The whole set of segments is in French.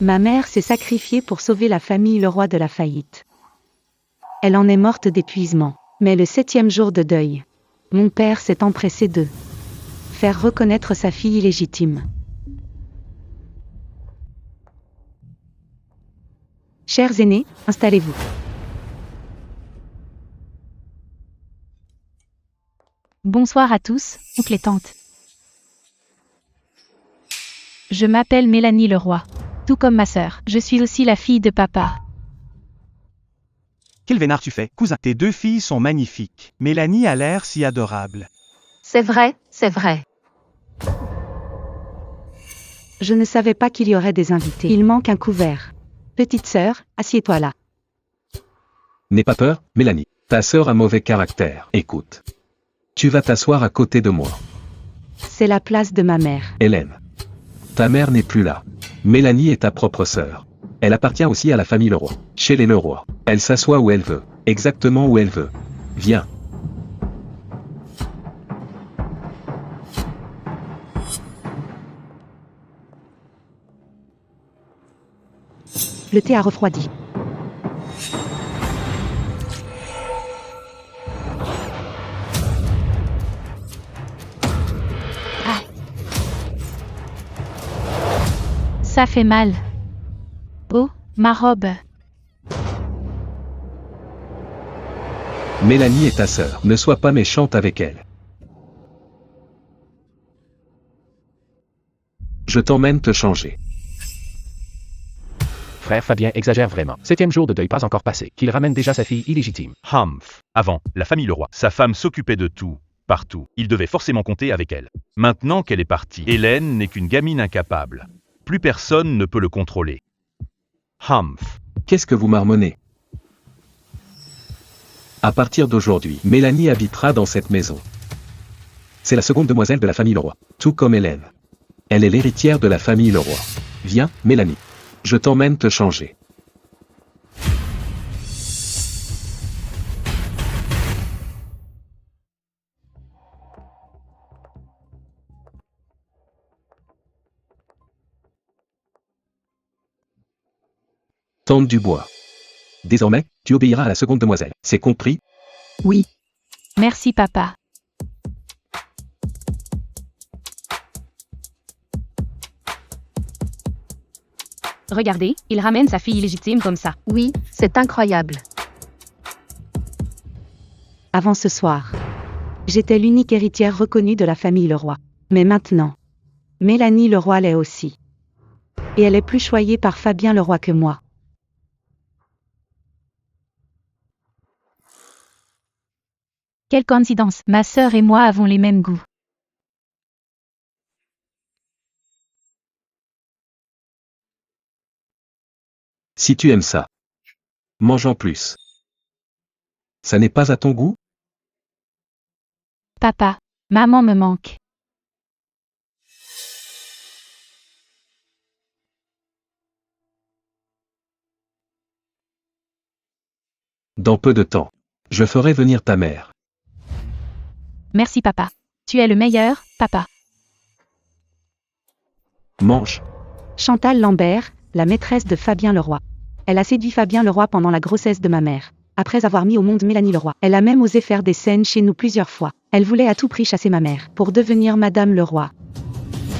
Ma mère s'est sacrifiée pour sauver la famille Leroy de la faillite. Elle en est morte d'épuisement. Mais le 7e jour de deuil, mon père s'est empressé de faire reconnaître sa fille illégitime. Chers aînés, installez-vous. Bonsoir à tous, oncle et tante. Je m'appelle Mélanie Leroy. Tout comme ma sœur, je suis aussi la fille de papa. Quel vénard tu fais, cousin? Tes deux filles sont magnifiques. Mélanie a l'air si adorable. C'est vrai, c'est vrai. Je ne savais pas qu'il y aurait des invités. Il manque un couvert. Petite sœur, assieds-toi là. N'aie pas peur, Mélanie. Ta sœur a mauvais caractère. Écoute. Tu vas t'asseoir à côté de moi. C'est la place de ma mère. Hélène. Ta mère n'est plus là. Mélanie est ta propre sœur. Elle appartient aussi à la famille Leroy. Chez les Leroy. Elle s'assoit où elle veut. Exactement où elle veut. Viens. Le thé a refroidi. Ça fait mal. Oh, ma robe. Mélanie est ta sœur. Ne sois pas méchante avec elle. Je t'emmène te changer. Frère Fabien exagère vraiment. 7e jour de deuil pas encore passé, qu'il ramène déjà sa fille illégitime. Humph. Avant, la famille Leroy. Sa femme s'occupait de tout, partout. Il devait forcément compter avec elle. Maintenant qu'elle est partie, Hélène n'est qu'une gamine incapable. Plus personne ne peut le contrôler. Humph. Qu'est-ce que vous marmonnez? À partir d'aujourd'hui, Mélanie habitera dans cette maison. C'est la seconde demoiselle de la famille Leroy, tout comme Hélène. Elle est l'héritière de la famille Leroy. Viens, Mélanie. Je t'emmène te changer. Tante Dubois. Désormais, tu obéiras à la seconde demoiselle. C'est compris? Oui. Merci papa. Regardez, il ramène sa fille illégitime comme ça. Oui, c'est incroyable. Avant ce soir, j'étais l'unique héritière reconnue de la famille Leroy. Mais maintenant, Mélanie Leroy l'est aussi. Et elle est plus choyée par Fabien Leroy que moi. Quelle coïncidence, ma sœur et moi avons les mêmes goûts. Si tu aimes ça, mange en plus. Ça n'est pas à ton goût? Papa, maman me manque. Dans peu de temps, je ferai venir ta mère. Merci papa. Tu es le meilleur, papa. Mange. Chantal Lambert, la maîtresse de Fabien Leroy. Elle a séduit Fabien Leroy pendant la grossesse de ma mère. Après avoir mis au monde Mélanie Leroy, elle a même osé faire des scènes chez nous plusieurs fois. Elle voulait à tout prix chasser ma mère pour devenir Madame Leroy.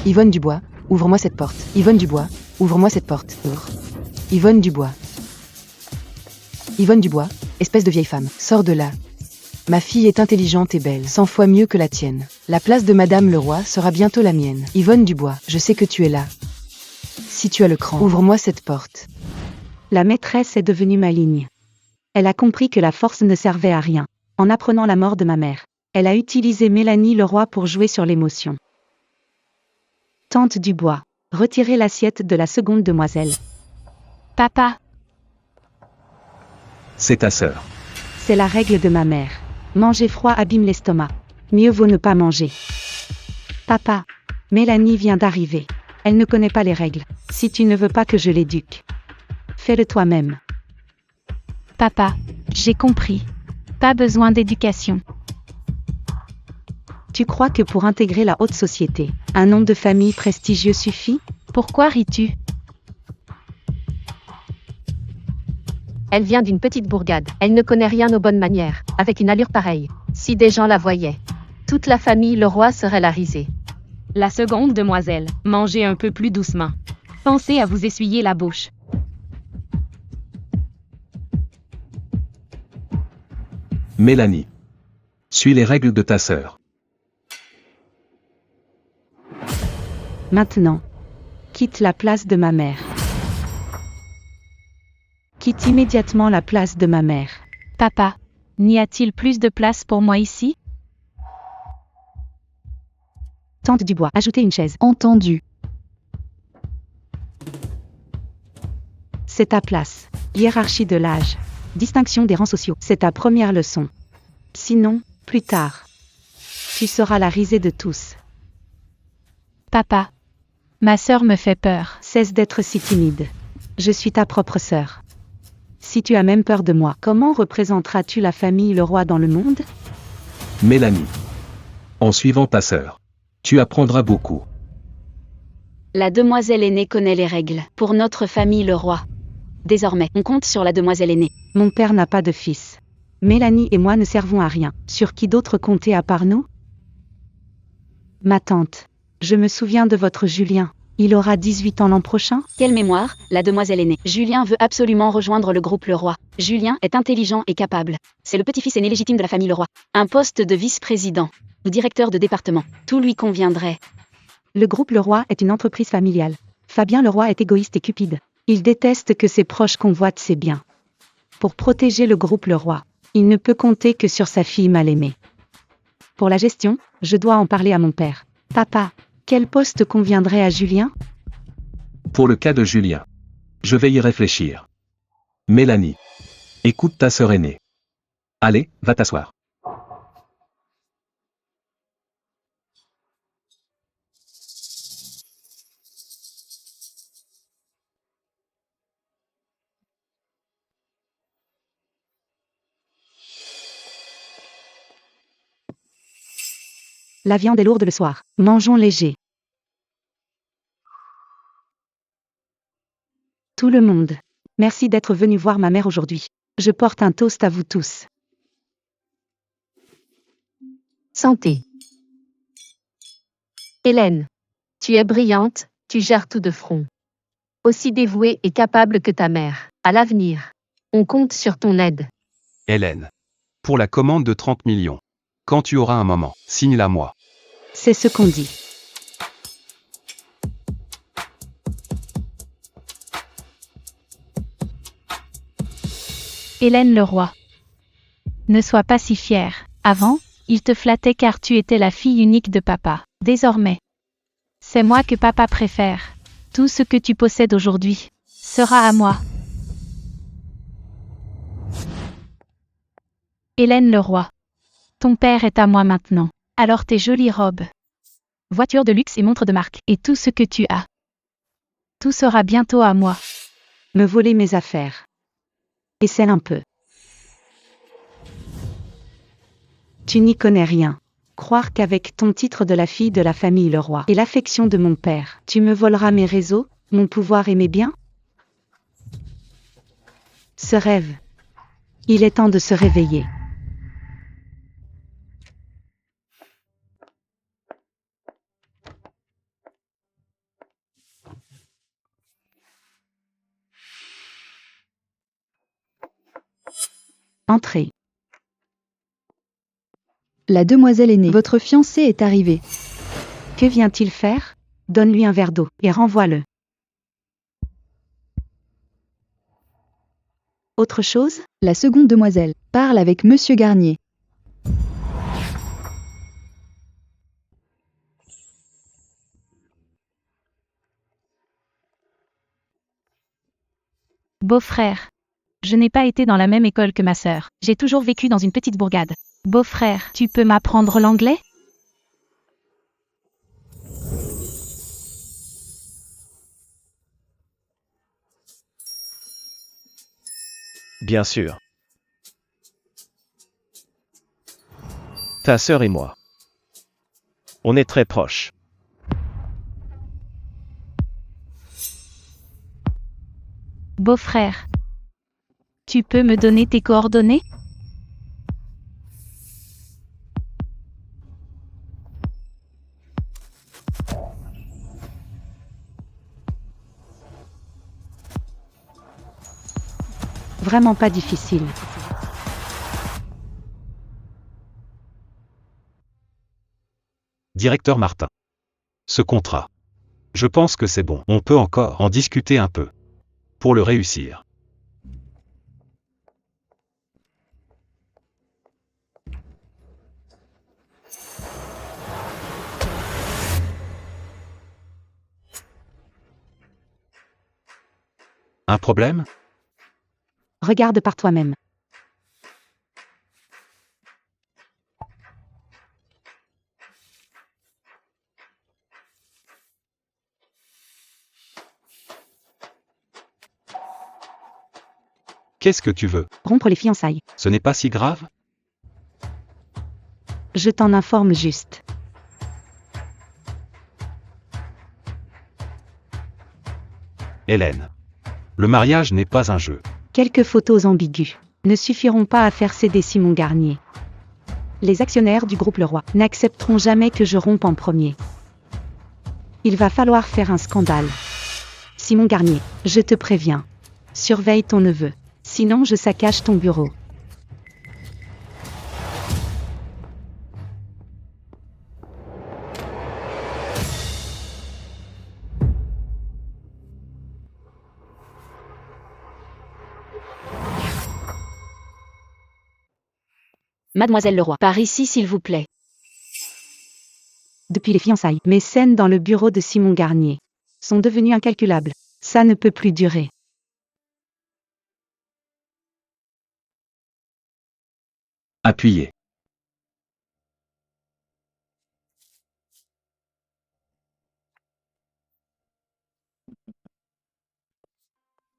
Yvonne Dubois, ouvre-moi cette porte. Yvonne Dubois, ouvre-moi cette porte. Ouvre. Yvonne Dubois. Yvonne Dubois, espèce de vieille femme, sors de là. Ma fille est intelligente et belle, 100 fois mieux que la tienne. La place de Madame Leroy sera bientôt la mienne. Yvonne Dubois, je sais que tu es là. Si tu as le cran, ouvre-moi cette porte. La maîtresse est devenue maligne. Elle a compris que la force ne servait à rien. En apprenant la mort de ma mère, elle a utilisé Mélanie Leroy pour jouer sur l'émotion. Tante Dubois, retirez l'assiette de la seconde demoiselle. Papa, C'est ta sœur. C'est la règle de ma mère. Manger froid abîme l'estomac. Mieux vaut ne pas manger. Papa, Mélanie vient d'arriver. Elle ne connaît pas les règles. Si tu ne veux pas que je l'éduque, fais-le toi-même. papa, j'ai compris. Pas besoin d'éducation. Tu crois que pour intégrer la haute société, un nom de famille prestigieux suffit? Pourquoi ris-tu? Elle vient d'une petite bourgade. Elle ne connaît rien aux bonnes manières. Avec une allure pareille, si des gens la voyaient, toute la famille Leroy serait la risée. La seconde demoiselle, mangez un peu plus doucement. Pensez à vous essuyer la bouche. Mélanie. Suis les règles de ta sœur. Maintenant. Quitte la place de ma mère. Quitte immédiatement la place de ma mère. Papa, n'y a-t-il plus de place pour moi ici? Tente du bois. Ajoutez une chaise. Entendu. C'est ta place. Hiérarchie de l'âge. Distinction des rangs sociaux. C'est ta première leçon. Sinon, plus tard, tu seras la risée de tous. Papa, ma sœur me fait peur. Cesse d'être si timide. Je suis ta propre sœur. Si tu as même peur de moi, comment représenteras-tu la famille Leroy dans le monde? Mélanie. En suivant ta sœur, tu apprendras beaucoup. La demoiselle aînée connaît les règles pour notre famille Leroy. Désormais, on compte sur la demoiselle aînée. Mon père n'a pas de fils. Mélanie et moi ne servons à rien. Sur qui d'autre compter à part nous? Ma tante. Je me souviens de votre Julien. Il aura 18 ans l'an prochain? Quelle mémoire, la demoiselle aînée. Julien veut absolument rejoindre le groupe Leroy. Julien est intelligent et capable. C'est le petit-fils aîné légitime de la famille Leroy. Un poste de vice-président ou directeur de département. Tout lui conviendrait. Le groupe Leroy est une entreprise familiale. Fabien Leroy est égoïste et cupide. Il déteste que ses proches convoitent ses biens. Pour protéger le groupe Leroy, il ne peut compter que sur sa fille mal aimée. Pour la gestion, je dois en parler à mon père. Papa, quel poste conviendrait à Julien? Pour le cas de Julien, je vais y réfléchir. Mélanie. Écoute ta sœur aînée. Allez, va t'asseoir. La viande est lourde le soir. Mangeons léger. Tout le monde. Merci d'être venu voir ma mère aujourd'hui. Je porte un toast à vous tous. Santé. Hélène. Tu es brillante, tu gères tout de front. Aussi dévouée et capable que ta mère. À l'avenir, on compte sur ton aide. Hélène. Pour la commande de 30 millions. Quand tu auras un moment, signe-la moi. C'est ce qu'on dit. Hélène Leroy. Ne sois pas si fière. Avant, il te flattait car tu étais la fille unique de papa. Désormais, c'est moi que papa préfère. Tout ce que tu possèdes aujourd'hui sera à moi. Hélène Leroy. Ton père est à moi maintenant. Alors tes jolies robes, Voiture de luxe et montre de marque. et tout ce que tu as. Tout sera bientôt à moi. Me voler mes affaires. Et celle un peu. Tu n'y connais rien. Croire qu'avec ton titre de la fille de la famille Leroy et l'affection de mon père, tu me voleras mes réseaux, mon pouvoir et mes biens? Ce rêve. Il est temps de se réveiller. Entrez. La demoiselle aînée, votre fiancé est arrivé. Que vient-il faire? Donne-lui un verre d'eau et renvoie-le. Autre chose? La seconde demoiselle parle avec Monsieur Garnier. Beau-frère. Je n'ai pas été dans la même école que ma sœur. J'ai toujours vécu dans une petite bourgade. Beau-frère, tu peux m'apprendre l'anglais? Bien sûr. Ta sœur et moi. On est très proches. Beau-frère. Tu peux me donner tes coordonnées? Vraiment pas difficile. Directeur Martin. Ce contrat. Je pense que c'est bon. On peut encore en discuter un peu. Pour le réussir. Un problème? Regarde par toi-même. Qu'est-ce que tu veux? Rompre les fiançailles. Ce n'est pas si grave? Je t'en informe juste. Hélène. Le mariage n'est pas un jeu. Quelques photos ambiguës ne suffiront pas à faire céder Simon Garnier. Les actionnaires du groupe Leroy n'accepteront jamais que je rompe en premier. Il va falloir faire un scandale. Simon Garnier, je te préviens. Surveille ton neveu. Sinon je saccage ton bureau. Mademoiselle Leroy, par ici s'il vous plaît. Depuis les fiançailles, mes scènes dans le bureau de Simon Garnier sont devenues incalculables. Ça ne peut plus durer. Appuyez.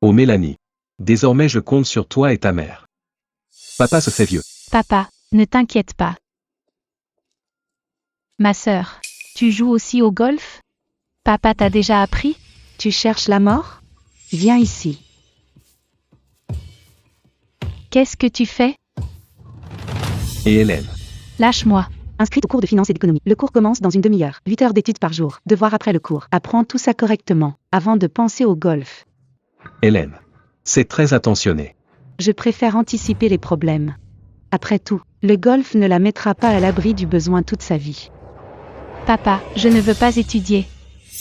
Oh Mélanie. Désormais je compte sur toi et ta mère. Papa se fait vieux. Papa, ne t'inquiète pas. Ma sœur, tu joues aussi au golf? Papa t'a déjà appris? Tu cherches la mort? Viens ici. Qu'est-ce que tu fais? Et Hélène. Lâche-moi. Inscrite au cours de finance et d'économie. Le cours commence dans une demi-heure. 8 heures d'études par jour. Devoir après le cours. Apprends tout ça correctement, avant de penser au golf. Hélène. C'est très attentionné. Je préfère anticiper les problèmes. Après tout, le golf ne la mettra pas à l'abri du besoin toute sa vie. Papa, je ne veux pas étudier.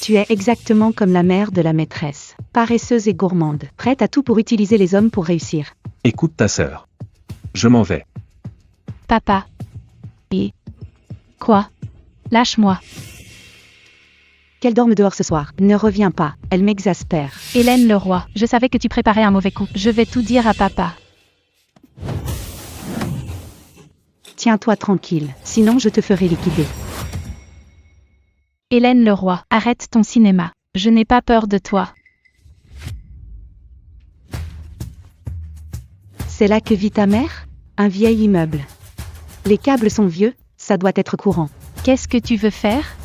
Tu es exactement comme la mère de la maîtresse. Paresseuse et gourmande. Prête à tout pour utiliser les hommes pour réussir. Écoute ta sœur. Je m'en vais. Papa. Et... Quoi? Lâche-moi. Qu'elle dorme dehors ce soir. Ne reviens pas. Elle m'exaspère. Hélène Leroy, je savais que tu préparais un mauvais coup. Je vais tout dire à papa. Tiens-toi tranquille, sinon je te ferai liquider. Hélène Leroy, arrête ton cinéma. Je n'ai pas peur de toi. C'est là que vit ta mère? Un vieil immeuble. Les câbles sont vieux, ça doit être courant. Qu'est-ce que tu veux faire?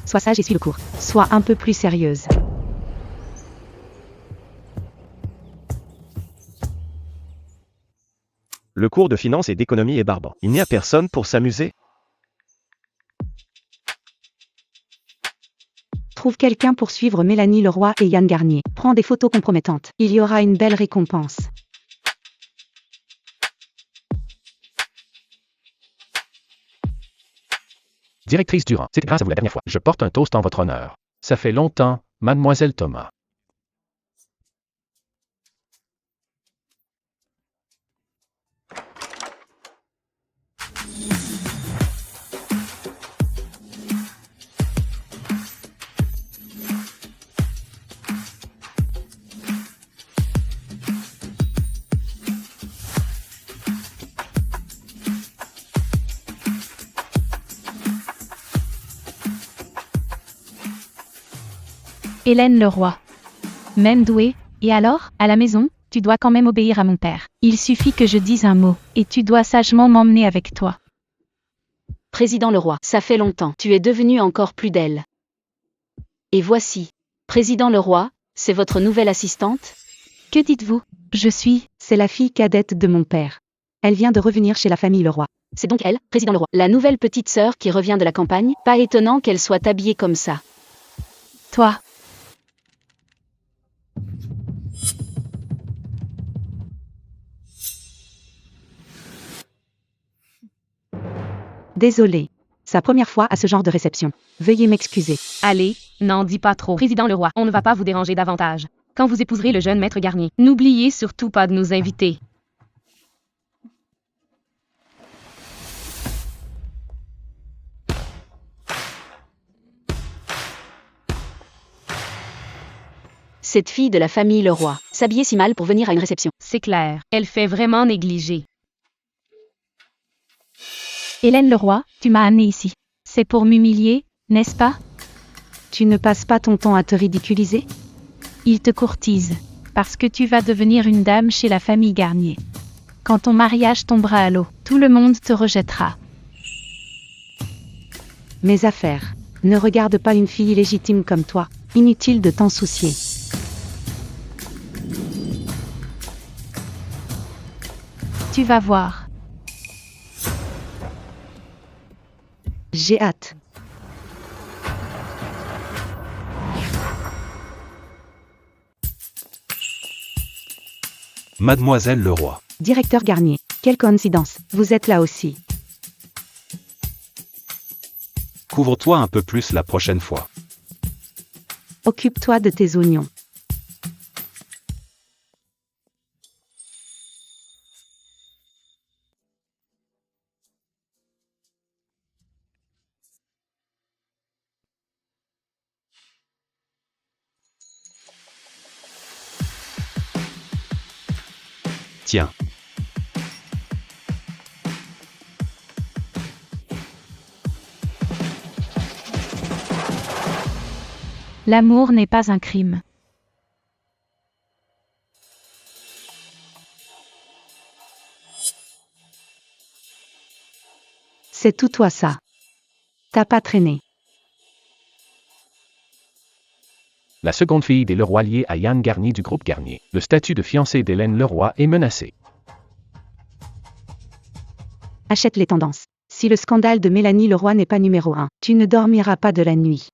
Sois sage et suis le cours. Sois un peu plus sérieuse. Le cours de finance et d'économie est barbant. Il n'y a personne pour s'amuser? Trouve quelqu'un pour suivre Mélanie Leroy et Yann Garnier. Prends des photos compromettantes. Il y aura une belle récompense. Directrice Durand, c'est grâce à vous la dernière fois. Je porte un toast en votre honneur. Ça fait longtemps, mademoiselle Thomas. Hélène Leroy. Même douée, et alors, à la maison, tu dois quand même obéir à mon père. Il suffit que je dise un mot, et tu dois sagement m'emmener avec toi. Président Leroy, ça fait longtemps. Tu es devenu encore plus d'elle. Et voici. Président Leroy, C'est votre nouvelle assistante? Que dites-vous? C'est la fille cadette de mon père. Elle vient de revenir chez la famille Leroy. C'est donc elle, président Leroy. La nouvelle petite sœur qui revient de la campagne? Pas étonnant qu'elle soit habillée comme ça. Toi. Désolée. Sa première fois à ce genre de réception. Veuillez m'excuser. Allez, n'en dis pas trop. Président Leroy, on ne va pas vous déranger davantage. Quand vous épouserez le jeune maître Garnier, n'oubliez surtout pas de nous inviter. Cette fille de la famille Leroy, s'habiller si mal pour venir à une réception. C'est clair, elle fait vraiment négliger. Hélène Leroy, tu m'as amenée ici. C'est pour m'humilier, n'est-ce pas? Tu ne passes pas ton temps à te ridiculiser? Il te courtise. Parce que tu vas devenir une dame chez la famille Garnier. Quand ton mariage tombera à l'eau, tout le monde te rejettera. Mes affaires. Ne regarde pas une fille illégitime comme toi. Inutile de t'en soucier. Tu vas voir. J'ai hâte. Mademoiselle Leroy. Directeur Garnier. Quelle coïncidence. Vous êtes là aussi. Couvre-toi un peu plus la prochaine fois. Occupe-toi de tes oignons. Tiens. L'amour n'est pas un crime. C'est tout toi ça. T'as pas traîné. La seconde fille des Leroy liée à Yann Garnier du groupe Garnier. Le statut de fiancée d'Hélène Leroy est menacé. Achète les tendances. Si le scandale de Mélanie Leroy n'est pas numéro 1, tu ne dormiras pas de la nuit.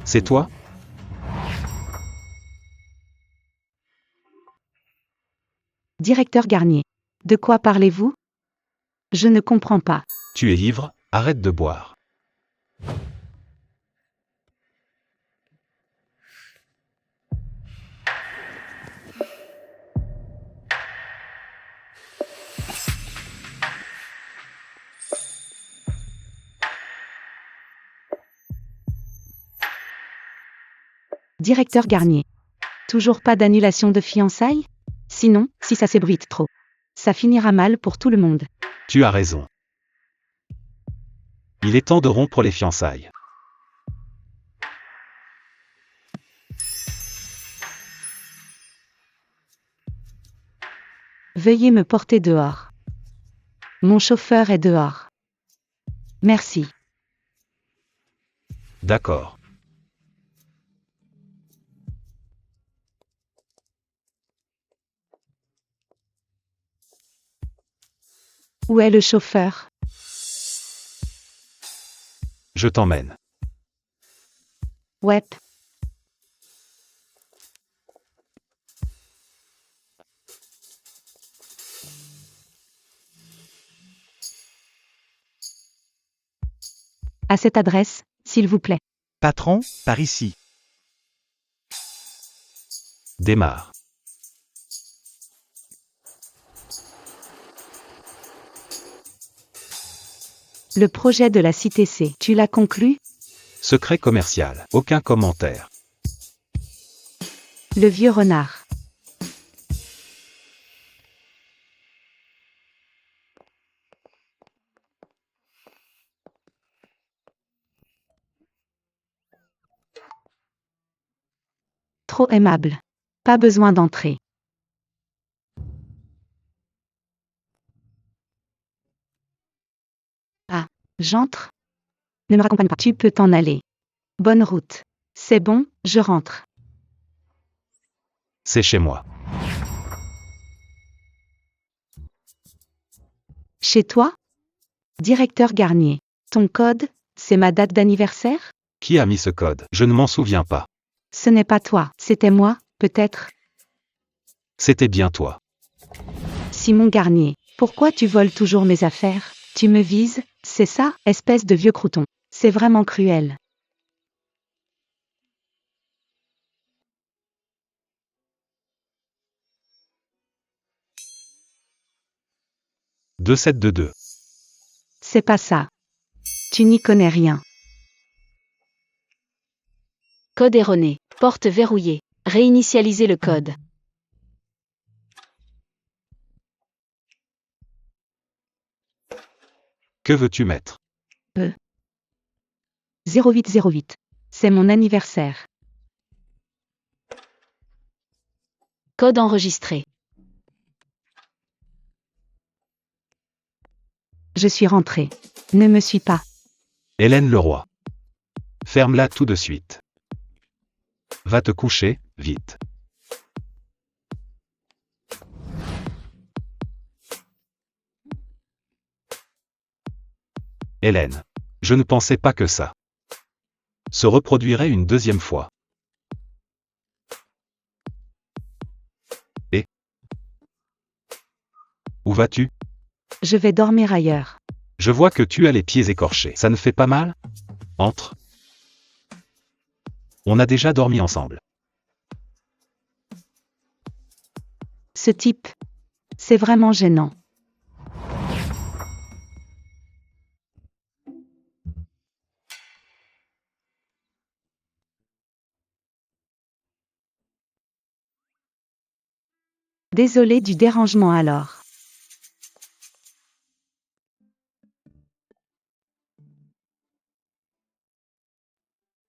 C'est toi? Directeur Garnier. De quoi parlez-vous? Je ne comprends pas. Tu es ivre, arrête de boire. Directeur Garnier. Toujours pas d'annulation de fiançailles? Sinon, si ça s'ébruite trop, ça finira mal pour tout le monde. Tu as raison. Il est temps de rompre les fiançailles. Veuillez me porter dehors. Mon chauffeur est dehors. Merci. D'accord. Où est le chauffeur? Je t'emmène. Ouais. À cette adresse, s'il vous plaît. Patron, par ici. Démarre. Le projet de la cité C, tu l'as conclu? Secret commercial. Aucun commentaire. Le vieux renard. Trop aimable. Pas besoin d'entrer. Ah, j'entre? Ne me raccompagne pas. Tu peux t'en aller. Bonne route. C'est bon, je rentre. C'est chez moi. Chez toi? Directeur Garnier. Ton code, c'est ma date d'anniversaire? Qui a mis ce code? Je ne m'en souviens pas. Ce n'est pas toi, c'était moi, peut-être. C'était bien toi. Simon Garnier. Pourquoi tu voles toujours mes affaires? Tu me vises, c'est ça, espèce de vieux crouton. C'est vraiment cruel. Deux 722. C'est pas ça. Tu n'y connais rien. Code erroné. Porte verrouillée. Réinitialisez le code. Que veux-tu mettre? 0808. C'est mon anniversaire. Code enregistré. Je suis rentrée. Ne me suis pas. Hélène Leroy. Ferme-la tout de suite. Va te coucher, vite. Hélène. Je ne pensais pas que ça se reproduirait une deuxième fois. Et où vas-tu? Je vais dormir ailleurs. Je vois que tu as les pieds écorchés. Ça ne fait pas mal? Entre. On a déjà dormi ensemble. Ce type. C'est vraiment gênant. Désolé du dérangement alors.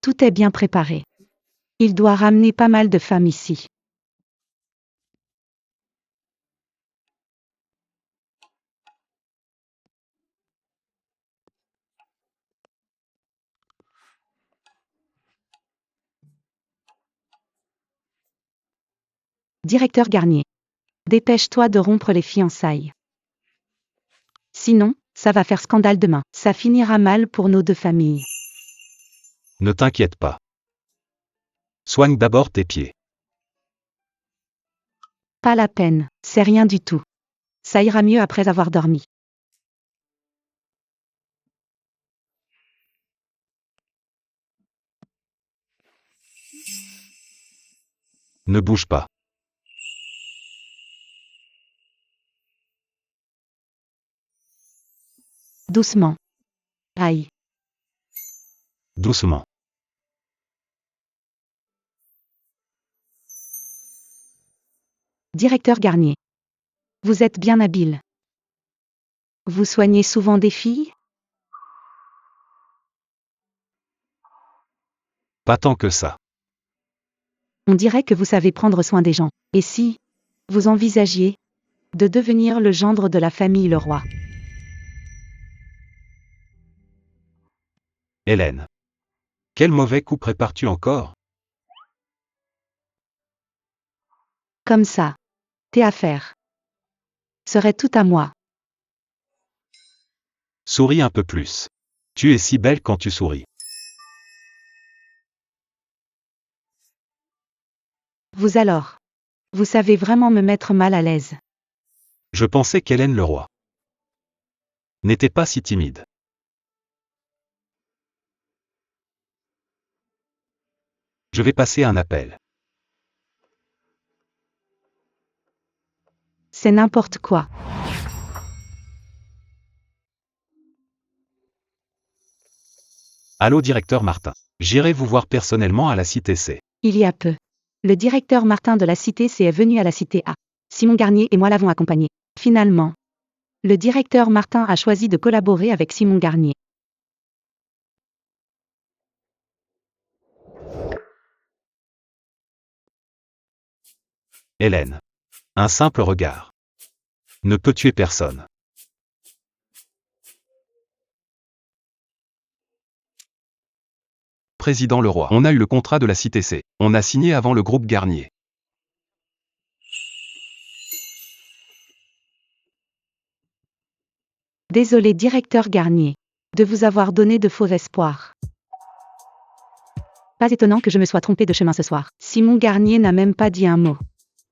Tout est bien préparé. Il doit ramener pas mal de femmes ici. Directeur Garnier. Dépêche-toi de rompre les fiançailles. Sinon, ça va faire scandale demain. Ça finira mal pour nos deux familles. Ne t'inquiète pas. Soigne d'abord tes pieds. Pas la peine, c'est rien du tout. Ça ira mieux après avoir dormi. Ne bouge pas. Doucement. Aïe. Doucement. Directeur Garnier. Vous êtes bien habile. Vous soignez souvent des filles? Pas tant que ça. On dirait que vous savez prendre soin des gens. Et si vous envisagiez de devenir le gendre de la famille Leroy? Hélène. Quel mauvais coup prépares-tu encore? Comme ça. Tes affaires seraient tout à moi. Souris un peu plus. Tu es si belle quand tu souris. Vous alors. Vous savez vraiment me mettre mal à l'aise. Je pensais qu'Hélène Leroy n'était pas si timide. Je vais passer un appel. C'est n'importe quoi. Allô directeur Martin. J'irai vous voir personnellement à la cité C. Il y a peu. Le directeur Martin de la cité C est venu à la cité A. Simon Garnier et moi l'avons accompagné. Finalement, le directeur Martin a choisi de collaborer avec Simon Garnier. Hélène. Un simple regard ne peut tuer personne. Président Leroy. On a eu le contrat de la cité C. On a signé avant le groupe Garnier. Désolé directeur Garnier, de vous avoir donné de faux espoirs. Pas étonnant que je me sois trompé de chemin ce soir. Simon Garnier n'a même pas dit un mot.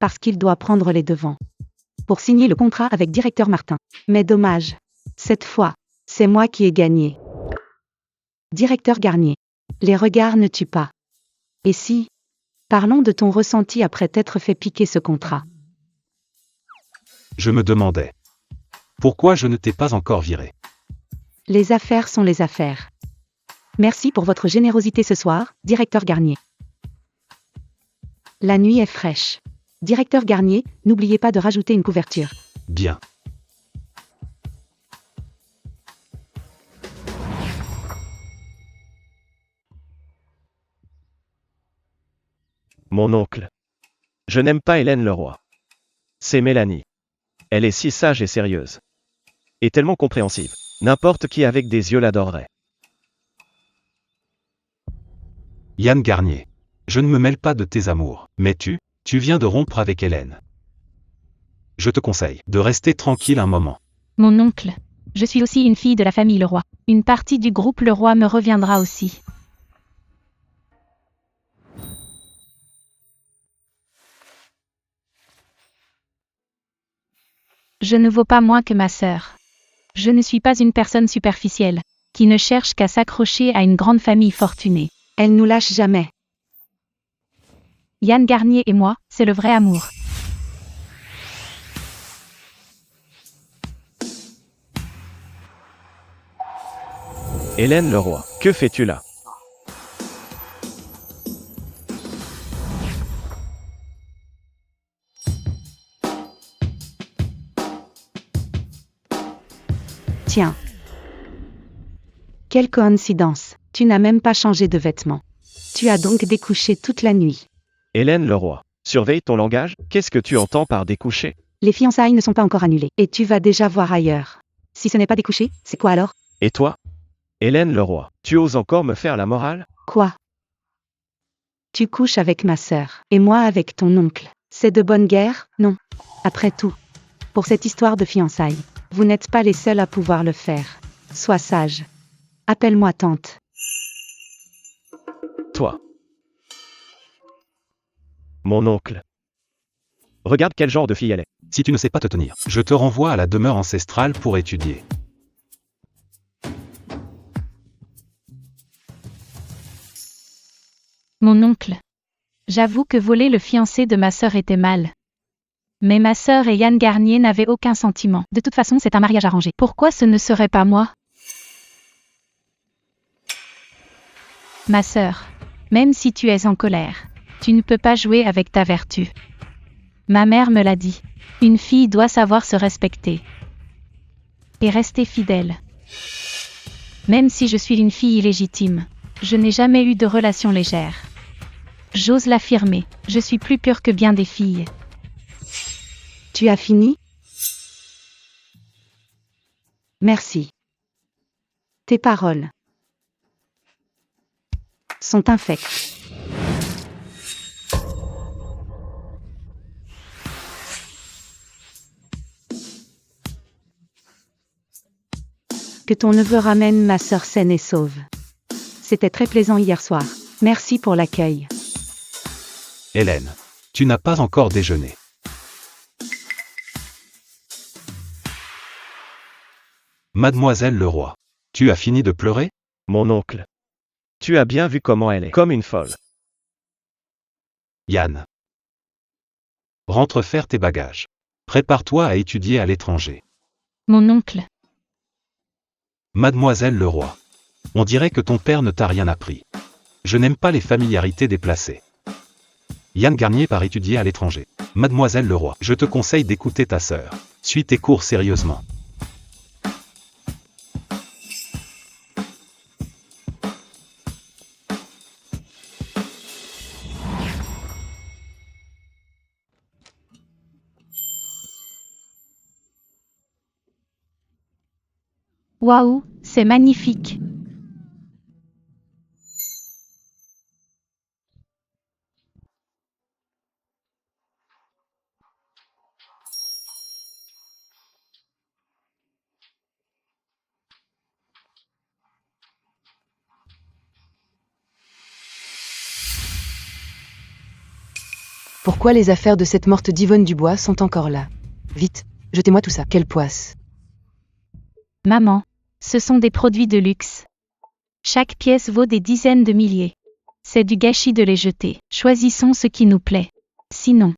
Parce qu'il doit prendre les devants. Pour signer le contrat avec directeur Martin. Mais dommage. Cette fois, c'est moi qui ai gagné. Directeur Garnier. Les regards ne tuent pas. Et si? Parlons de ton ressenti après t'être fait piquer ce contrat. Je me demandais. Pourquoi je ne t'ai pas encore viré? Les affaires sont les affaires. Merci pour votre générosité ce soir, directeur Garnier. La nuit est fraîche. Directeur Garnier, n'oubliez pas de rajouter une couverture. Bien. Mon oncle. Je n'aime pas Hélène Leroy. C'est Mélanie. Elle est si sage et sérieuse. Et tellement compréhensive. N'importe qui avec des yeux l'adorerait. Yann Garnier. Je ne me mêle pas de tes amours, mais tu viens de rompre avec Hélène. Je te conseille de rester tranquille un moment. Mon oncle. Je suis aussi une fille de la famille Leroy. Une partie du groupe Leroy me reviendra aussi. Je ne vaux pas moins que ma sœur. Je ne suis pas une personne superficielle, qui ne cherche qu'à s'accrocher à une grande famille fortunée. Elle nous lâche jamais. Yann Garnier et moi, c'est le vrai amour. Hélène Leroy, que fais-tu là? Tiens. Quelle coïncidence, tu n'as même pas changé de vêtements. Tu as donc découché toute la nuit. Hélène Leroy, surveille ton langage, qu'est-ce que tu entends par découcher? Les fiançailles ne sont pas encore annulées, et tu vas déjà voir ailleurs. Si ce n'est pas découché, c'est quoi alors? Et toi? Hélène Leroy, tu oses encore me faire la morale? Quoi? Tu couches avec ma sœur, et moi avec ton oncle. C'est de bonne guerre, non? Après tout, pour cette histoire de fiançailles, vous n'êtes pas les seuls à pouvoir le faire. Sois sage. Appelle-moi tante. Toi. Mon oncle. Regarde quel genre de fille elle est. Si tu ne sais pas te tenir, je te renvoie à la demeure ancestrale pour étudier. Mon oncle. J'avoue que voler le fiancé de ma sœur était mal. Mais ma sœur et Yann Garnier n'avaient aucun sentiment. De toute façon, c'est un mariage arrangé. Pourquoi ce ne serait pas moi? Ma sœur, même si tu es en colère, tu ne peux pas jouer avec ta vertu. Ma mère me l'a dit. Une fille doit savoir se respecter. Et rester fidèle. Même si je suis une fille illégitime, je n'ai jamais eu de relation légère. J'ose l'affirmer, je suis plus pure que bien des filles. Tu as fini? Merci. Tes paroles sont infectes. Que ton neveu ramène ma sœur saine et sauve. C'était très plaisant hier soir. Merci pour l'accueil. Hélène, tu n'as pas encore déjeuné. Mademoiselle Leroy, tu as fini de pleurer? Mon oncle. Tu as bien vu comment elle est, comme une folle. Yann. Rentre faire tes bagages. Prépare-toi à étudier à l'étranger. Mon oncle. Mademoiselle Leroy. On dirait que ton père ne t'a rien appris. Je n'aime pas les familiarités déplacées. Yann Garnier part étudier à l'étranger. Mademoiselle Leroy, je te conseille d'écouter ta sœur. Suis tes cours sérieusement. Waouh, c'est magnifique. Pourquoi les affaires de cette morte d'Yvonne Dubois sont encore là? Vite, jetez-moi tout ça. Quelle poisse. Maman, ce sont des produits de luxe. Chaque pièce vaut des dizaines de milliers. C'est du gâchis de les jeter. Choisissons ce qui nous plaît. Sinon,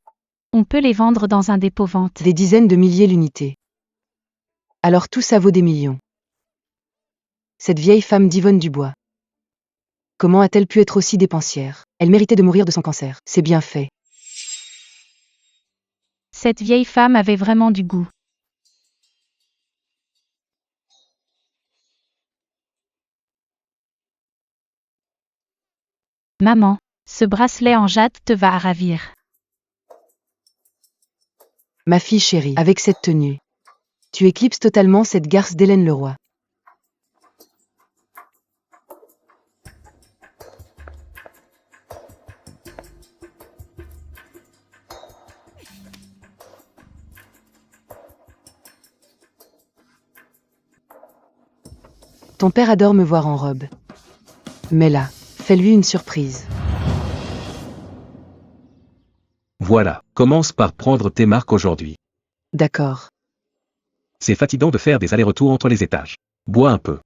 on peut les vendre dans un dépôt-vente. Des dizaines de milliers l'unité. Alors tout ça vaut des millions. Cette vieille femme d'Yvonne Dubois. Comment a-t-elle pu être aussi dépensière? Elle méritait de mourir de son cancer. C'est bien fait. Cette vieille femme avait vraiment du goût. Maman, ce bracelet en jade te va à ravir. Ma fille chérie, avec cette tenue, tu éclipses totalement cette garce d'Hélène Leroy. Ton père adore me voir en robe. Mais là, fais-lui une surprise. Voilà, commence par prendre tes marques aujourd'hui. D'accord. C'est fatigant de faire des allers-retours entre les étages. Bois un peu.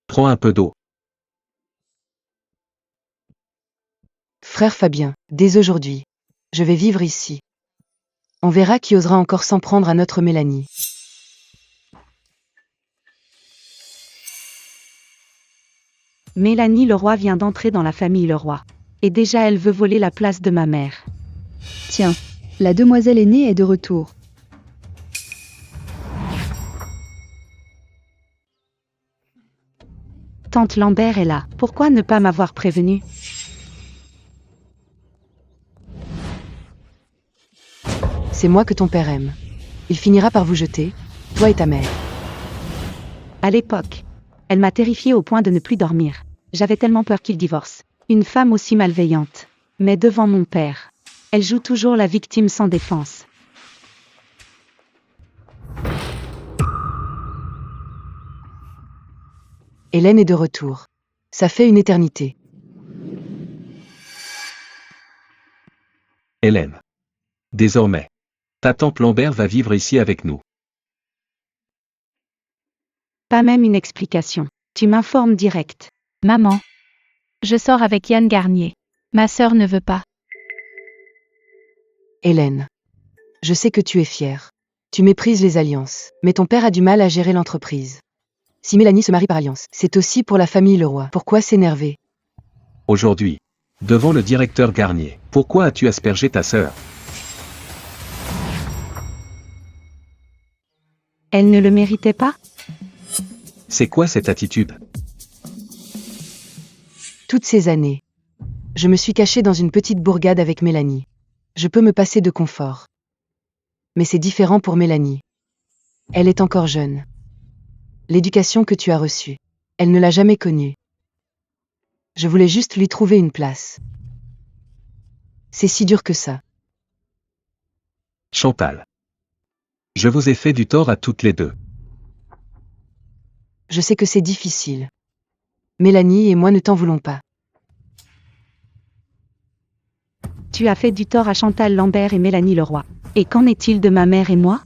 Prends un peu d'eau. Frère Fabien, dès aujourd'hui, je vais vivre ici. On verra qui osera encore s'en prendre à notre Mélanie. Mélanie Leroy vient d'entrer dans la famille Leroy. Et déjà elle veut voler la place de ma mère. Tiens, la demoiselle aînée est de retour. Tante Lambert est là. Pourquoi ne pas m'avoir prévenue? C'est moi que ton père aime. Il finira par vous jeter, toi et ta mère. À l'époque, elle m'a terrifiée au point de ne plus dormir. J'avais tellement peur qu'il divorce. Une femme aussi malveillante. Mais devant mon père, elle joue toujours la victime sans défense. Hélène est de retour. Ça fait une éternité. Hélène. Désormais, ta tante Lambert va vivre ici avec nous. Pas même une explication. Tu m'informes direct. Maman, je sors avec Yann Garnier. Ma sœur ne veut pas. Hélène. Je sais que tu es fière. Tu méprises les alliances, mais ton père a du mal à gérer l'entreprise. Si Mélanie se marie par alliance, c'est aussi pour la famille Leroy. Pourquoi s'énerver? Aujourd'hui, devant le directeur Garnier, pourquoi as-tu aspergé ta sœur? Elle ne le méritait pas? C'est quoi cette attitude? Toutes ces années, je me suis cachée dans une petite bourgade avec Mélanie. Je peux me passer de confort. Mais c'est différent pour Mélanie. Elle est encore jeune. L'éducation que tu as reçue, elle ne l'a jamais connue. Je voulais juste lui trouver une place. C'est si dur que ça. Chantal. Je vous ai fait du tort à toutes les deux. Je sais que c'est difficile. Mélanie et moi ne t'en voulons pas. Tu as fait du tort à Chantal Lambert et Mélanie Leroy. Et qu'en est-il de ma mère et moi?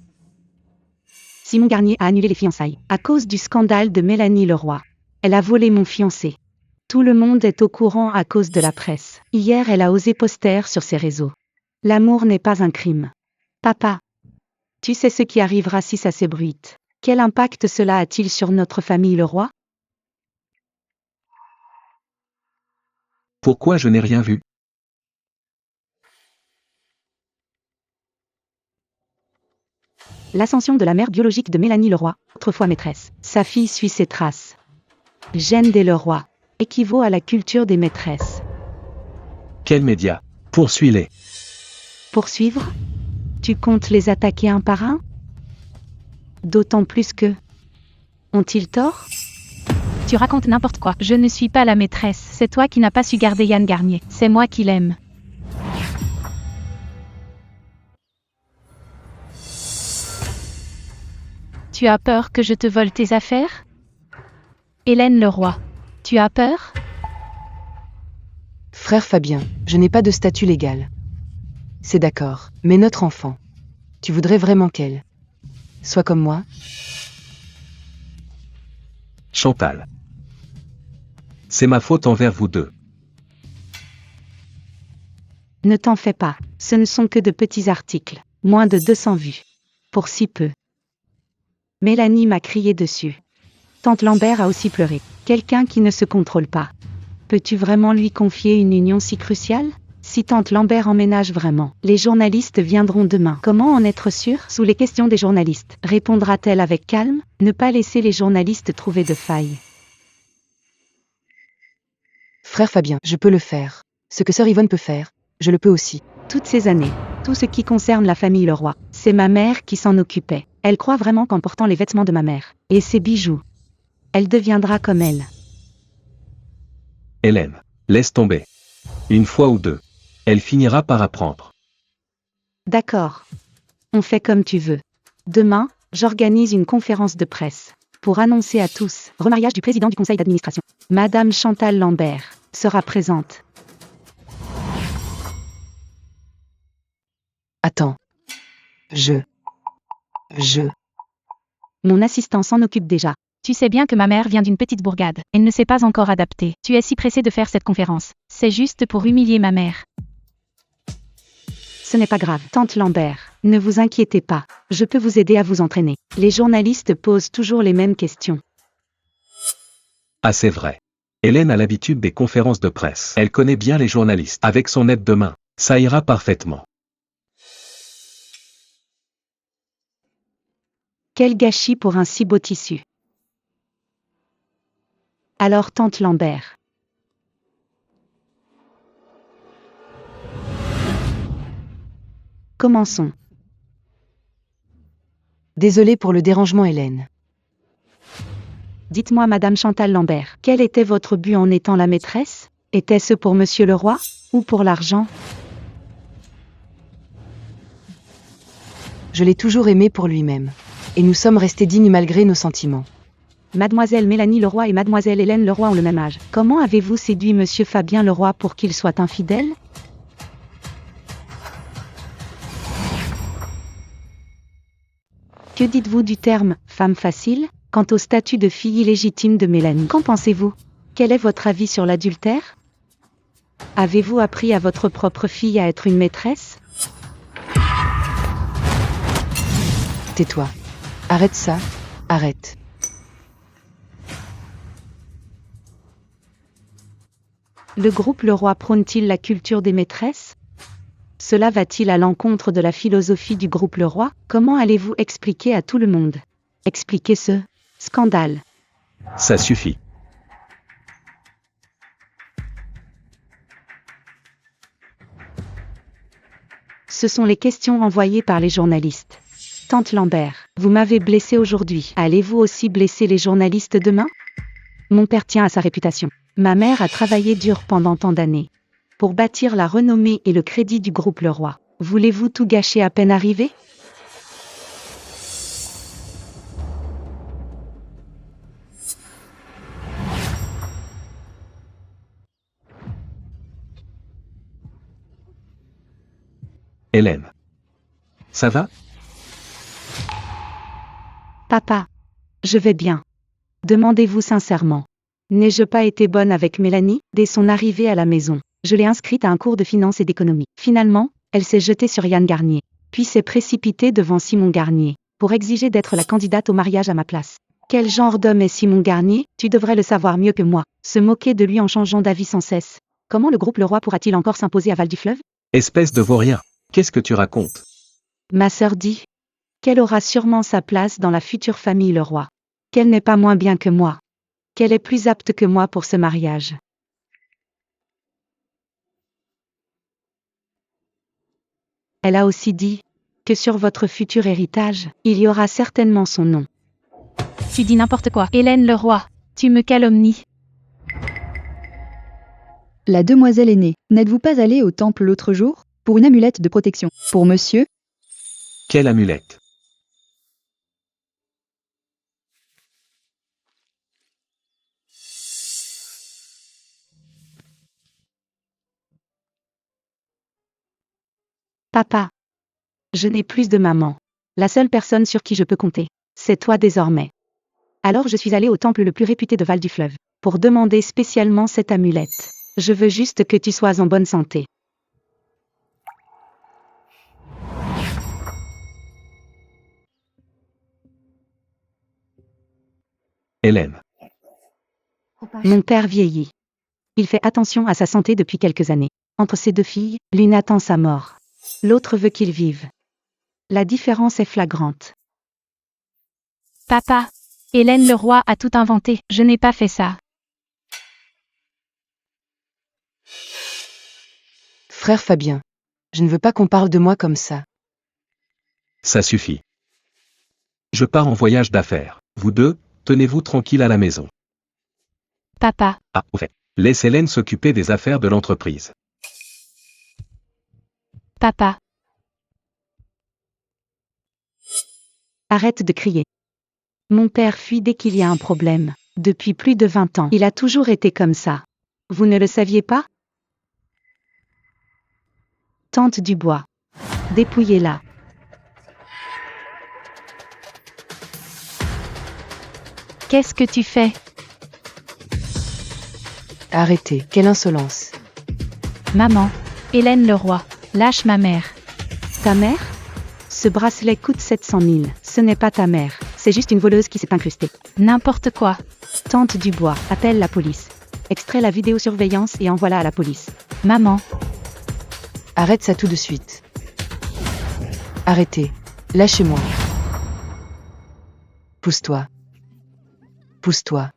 Simon Garnier a annulé les fiançailles à cause du scandale de Mélanie Leroy. Elle a volé mon fiancé. Tout le monde est au courant à cause de la presse. Hier, elle a osé poster sur ses réseaux. L'amour n'est pas un crime. Papa, tu sais ce qui arrivera si ça s'ébruite. Quel impact cela a-t-il sur notre famille Leroy? Pourquoi je n'ai rien vu? L'ascension de la mère biologique de Mélanie Leroy, autrefois maîtresse. Sa fille suit ses traces. Gêne des Leroy équivaut à la culture des maîtresses. Quels médias? Poursuis-les. Poursuivre? Tu comptes les attaquer un par un? D'autant plus que... Ont-ils tort? Tu racontes n'importe quoi. Je ne suis pas la maîtresse. C'est toi qui n'as pas su garder Yann Garnier. C'est moi qui l'aime. Tu as peur que je te vole tes affaires? Hélène Leroy. Tu as peur? Frère Fabien, je n'ai pas de statut légal. C'est d'accord, mais notre enfant. Tu voudrais vraiment qu'elle soit comme moi? Chantal. C'est ma faute envers vous deux. Ne t'en fais pas, ce ne sont que de petits articles, moins de 200 vues. Pour si peu. Mélanie m'a crié dessus. Tante Lambert a aussi pleuré. Quelqu'un qui ne se contrôle pas. Peux-tu vraiment lui confier une union si cruciale? Si tante Lambert emménage vraiment, les journalistes viendront demain. Comment en être sûr? Sous les questions des journalistes, répondra-t-elle avec calme? Ne pas laisser les journalistes trouver de failles. Frère Fabien, je peux le faire. Ce que sœur Yvonne peut faire, je le peux aussi. Toutes ces années, tout ce qui concerne la famille Leroy, c'est ma mère qui s'en occupait. Elle croit vraiment qu'en portant les vêtements de ma mère, et ses bijoux, elle deviendra comme elle. Hélène, laisse tomber. Une fois ou deux. Elle finira par apprendre. D'accord. On fait comme tu veux. Demain, j'organise une conférence de presse pour annoncer à tous remariage du président du conseil d'administration. Madame Chantal Lambert sera présente. Attends. Mon assistant s'en occupe déjà. Tu sais bien que ma mère vient d'une petite bourgade. Elle ne s'est pas encore adaptée. Tu es si pressé de faire cette conférence. C'est juste pour humilier ma mère. Ce n'est pas grave, tante Lambert. Ne vous inquiétez pas. Je peux vous aider à vous entraîner. Les journalistes posent toujours les mêmes questions. Ah, c'est vrai. Hélène a l'habitude des conférences de presse. Elle connaît bien les journalistes. Avec son aide de main, ça ira parfaitement. Quel gâchis pour un si beau tissu. Alors tante Lambert. Commençons. Désolée pour le dérangement Hélène. Dites-moi Madame Chantal Lambert, quel était votre but en étant la maîtresse? Était-ce pour Monsieur Leroy, ou pour l'argent? Je l'ai toujours aimé pour lui-même. Et nous sommes restés dignes malgré nos sentiments. Mademoiselle Mélanie Leroy et Mademoiselle Hélène Leroy ont le même âge. Comment avez-vous séduit Monsieur Fabien Leroy pour qu'il soit infidèle? Que dites-vous du terme « femme facile » quant au statut de fille illégitime de Mélanie? Qu'en pensez-vous? Quel est votre avis sur l'adultère? Avez-vous appris à votre propre fille à être une maîtresse? Tais-toi. Arrête ça, arrête. Le groupe Leroy prône-t-il la culture des maîtresses? Cela va-t-il à l'encontre de la philosophie du groupe Leroy? Comment allez-vous expliquer à tout le monde? Expliquer ce scandale. Ça suffit. Ce sont les questions envoyées par les journalistes. Tante Lambert, vous m'avez blessé aujourd'hui. Allez-vous aussi blesser les journalistes demain? Mon père tient à sa réputation. Ma mère a travaillé dur pendant tant d'années pour bâtir la renommée et le crédit du groupe Leroy. Voulez-vous tout gâcher à peine arrivé? Hélène. Ça va? Papa, je vais bien. Demandez-vous sincèrement. N'ai-je pas été bonne avec Mélanie? Dès son arrivée à la maison, je l'ai inscrite à un cours de finance et d'économie. Finalement, elle s'est jetée sur Yann Garnier, puis s'est précipitée devant Simon Garnier, pour exiger d'être la candidate au mariage à ma place. Quel genre d'homme est Simon Garnier? Tu devrais le savoir mieux que moi. Se moquer de lui en changeant d'avis sans cesse. Comment le groupe Leroy pourra-t-il encore s'imposer à Val du Fleuve? Espèce de vaurien. Qu'est-ce que tu racontes? Ma sœur dit qu'elle aura sûrement sa place dans la future famille Leroy. Qu'elle n'est pas moins bien que moi. Qu'elle est plus apte que moi pour ce mariage. Elle a aussi dit que sur votre futur héritage, il y aura certainement son nom. Tu dis n'importe quoi. Hélène Leroy, tu me calomnies. La demoiselle aînée, n'êtes-vous pas allée au temple l'autre jour? Pour une amulette de protection. Pour monsieur? Quelle amulette? Papa. Je n'ai plus de maman. La seule personne sur qui je peux compter, c'est toi désormais. Alors je suis allée au temple le plus réputé de Val du Fleuve, pour demander spécialement cette amulette. Je veux juste que tu sois en bonne santé. Hélène. Mon père vieillit. Il fait attention à sa santé depuis quelques années. Entre ses deux filles, l'une attend sa mort. L'autre veut qu'il vive. La différence est flagrante. Papa, Hélène Leroy a tout inventé. Je n'ai pas fait ça. Frère Fabien. Je ne veux pas qu'on parle de moi comme ça. Ça suffit. Je pars en voyage d'affaires. Vous deux, tenez-vous tranquille à la maison. Papa. Ah, au fait. Laisse Hélène s'occuper des affaires de l'entreprise. Papa. Arrête de crier. Mon père fuit dès qu'il y a un problème. Depuis plus de 20 ans. Il a toujours été comme ça. Vous ne le saviez pas? Tante Dubois. Dépouillez-la. Qu'est-ce que tu fais? Arrêtez, quelle insolence. Maman. Hélène Leroy. Lâche ma mère. Ta mère? Ce bracelet coûte 700 000. Ce n'est pas ta mère. C'est juste une voleuse qui s'est incrustée. N'importe quoi. Tante Dubois, appelle la police. Extrait la vidéosurveillance et envoie-la à la police. Maman. Arrête ça tout de suite. Arrêtez. Lâchez-moi. Pousse-toi. Pousse-toi.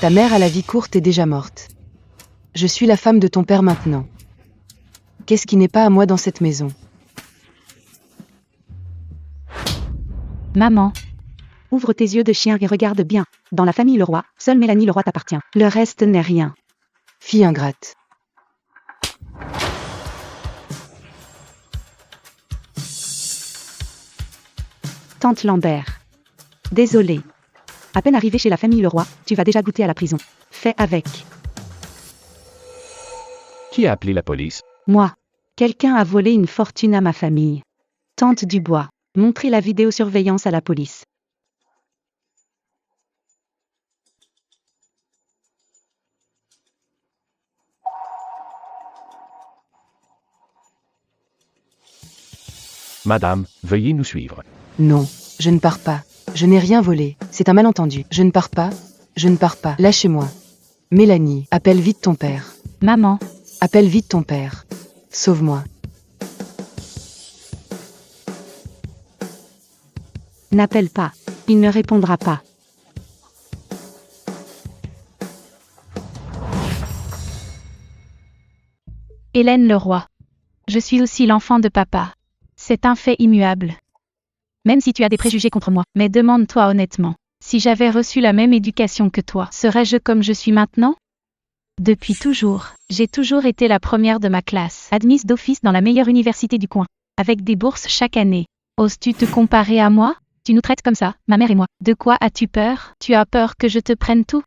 Ta mère a la vie courte et déjà morte. Je suis la femme de ton père maintenant. Qu'est-ce qui n'est pas à moi dans cette maison? Maman. Ouvre tes yeux de chien et regarde bien. Dans la famille Leroy, seule Mélanie Leroy t'appartient. Le reste n'est rien. Fille ingrate. Tante Lambert. Désolée. À peine arrivée chez la famille Leroy, tu vas déjà goûter à la prison. Fais avec. Qui a appelé la police? Moi. Quelqu'un a volé une fortune à ma famille. Tante Dubois. Montrez la vidéosurveillance à la police. Madame, veuillez nous suivre. Non, je ne pars pas. Je n'ai rien volé. C'est un malentendu. Je ne pars pas. Je ne pars pas. Lâchez-moi. Mélanie, appelle vite ton père. Maman. Appelle vite ton père. Sauve-moi. N'appelle pas. Il ne répondra pas. Hélène Leroy. Je suis aussi l'enfant de papa. C'est un fait immuable. Même si tu as des préjugés contre moi, mais demande-toi honnêtement, si j'avais reçu la même éducation que toi, serais-je comme je suis maintenant? Depuis toujours, j'ai toujours été la première de ma classe, admise d'office dans la meilleure université du coin, avec des bourses chaque année. Oses-tu te comparer à moi? Tu nous traites comme ça, ma mère et moi. De quoi as-tu peur? Tu as peur que je te prenne tout?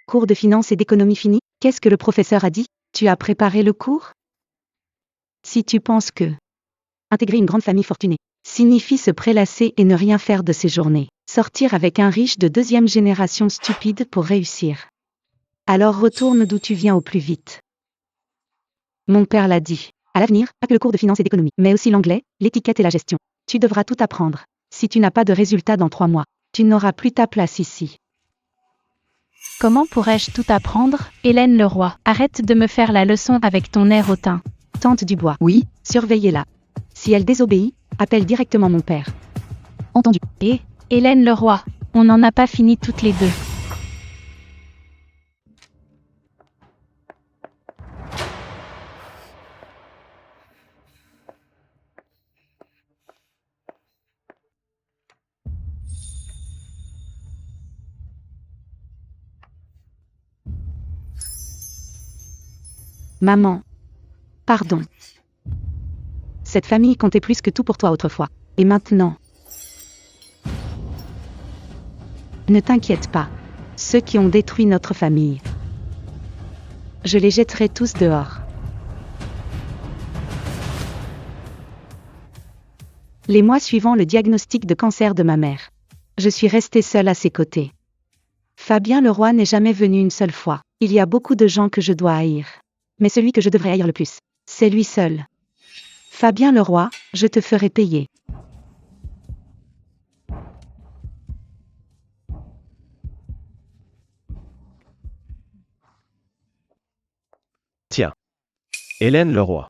Cours de finance et d'économie fini? Qu'est-ce que le professeur a dit? Tu as préparé le cours? Si tu penses que intégrer une grande famille fortunée signifie se prélasser et ne rien faire de ses journées, sortir avec un riche de deuxième génération stupide pour réussir, alors retourne d'où tu viens au plus vite. Mon père l'a dit. À l'avenir, pas que le cours de finance et d'économie, mais aussi l'anglais, l'étiquette et la gestion. Tu devras tout apprendre. Si tu n'as pas de résultat dans 3 mois, tu n'auras plus ta place ici. Comment pourrais-je tout apprendre, Hélène Leroy? Arrête de me faire la leçon avec ton air hautain. Tante Dubois. Oui, Surveillez-la. Si elle désobéit, appelle directement mon père. entendu. Et, Hélène Leroy, on n'en a pas fini toutes les deux. Maman. Pardon. Cette famille comptait plus que tout pour toi autrefois. Et maintenant? Ne t'inquiète pas. Ceux qui ont détruit notre famille, je les jetterai tous dehors. Les mois suivant le diagnostic de cancer de ma mère, je suis restée seule à ses côtés. Fabien Leroy n'est jamais venu une seule fois. Il y a beaucoup de gens que je dois haïr. Mais celui que je devrais haïr le plus, c'est lui seul. Fabien Leroy, je te ferai payer. Tiens. Hélène Leroy.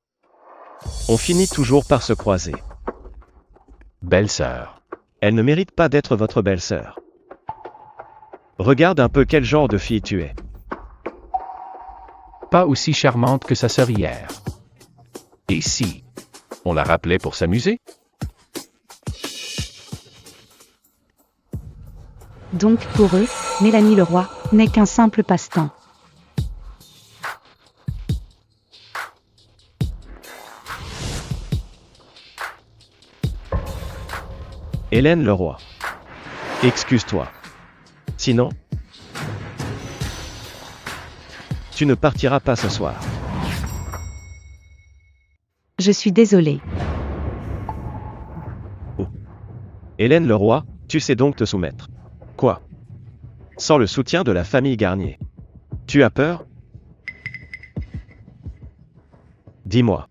On finit toujours par se croiser. Belle-sœur. Elle ne mérite pas d'être votre belle-sœur. Regarde un peu quel genre de fille tu es. Pas aussi charmante que sa sœur hier. Et si on la rappelait pour s'amuser? Donc pour eux, Mélanie Leroy n'est qu'un simple passe-temps. Hélène Leroy. Excuse-toi. Sinon, tu ne partiras pas ce soir. Je suis désolée. Oh. Hélène Leroy, tu sais donc te soumettre. Quoi? Sans le soutien de la famille Garnier. Tu as peur? Dis-moi.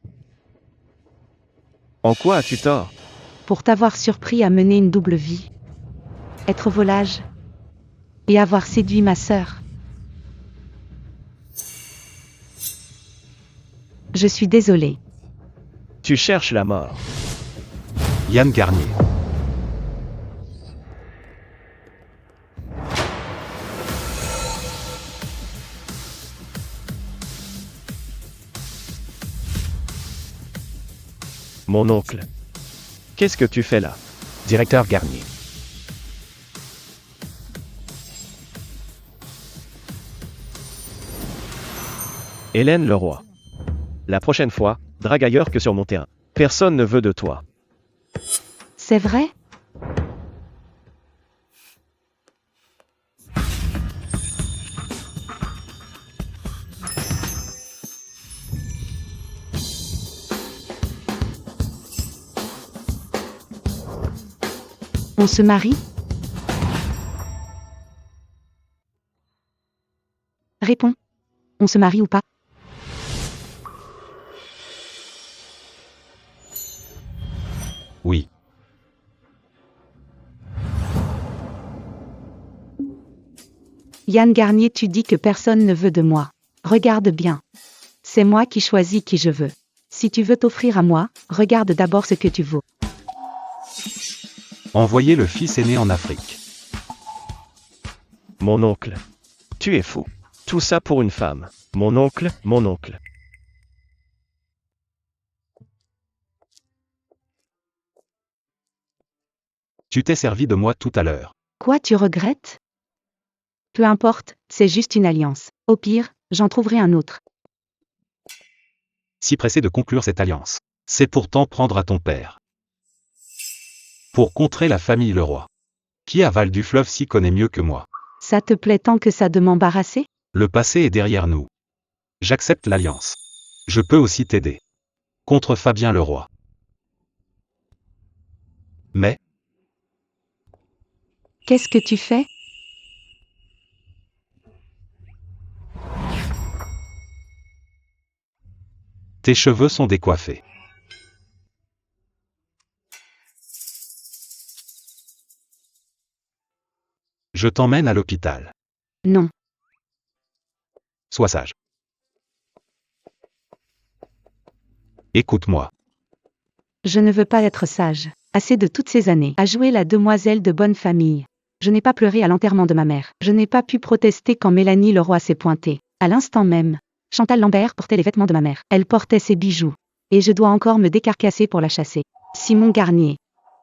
En quoi as-tu tort? Pour t'avoir surpris à mener une double vie. Être volage. Et avoir séduit ma sœur. Je suis désolée. Tu cherches la mort. Yann Garnier. Mon oncle. Qu'est-ce que tu fais là? Directeur Garnier. Hélène Leroy. La prochaine fois, drague ailleurs que sur mon terrain. Personne ne veut de toi. C'est vrai? On se marie? Réponds. On se marie ou pas? Oui. Yann Garnier, tu dis que personne ne veut de moi. Regarde bien. C'est moi qui choisis qui je veux. Si tu veux t'offrir à moi, regarde d'abord ce que tu vaux. Envoyer le fils aîné en Afrique. Mon oncle. Tu es fou. Tout ça pour une femme. Mon oncle, mon oncle. Tu t'es servi de moi tout à l'heure. Quoi, tu regrettes? Peu importe, c'est juste une alliance. Au pire, j'en trouverai un autre. Si pressé de conclure cette alliance, c'est pour t'en prendre à ton père. Pour contrer la famille Leroy. Qui aval du fleuve s'y connaît mieux que moi? Ça te plaît tant que ça de m'embarrasser? Le passé est derrière nous. J'accepte l'alliance. Je peux aussi t'aider. Contre Fabien Leroy. Mais, Qu'est-ce que tu fais? tes cheveux sont décoiffés. Je t'emmène à l'hôpital. Non. Sois sage. Écoute-moi. Je ne veux pas être sage. Assez de toutes ces années à jouer la demoiselle de bonne famille. Je n'ai pas pleuré à l'enterrement de ma mère. Je n'ai pas pu protester quand Mélanie Leroy s'est pointée. À l'instant même, Chantal Lambert portait les vêtements de ma mère. Elle portait ses bijoux. Et je dois encore me décarcasser pour la chasser. Simon Garnier.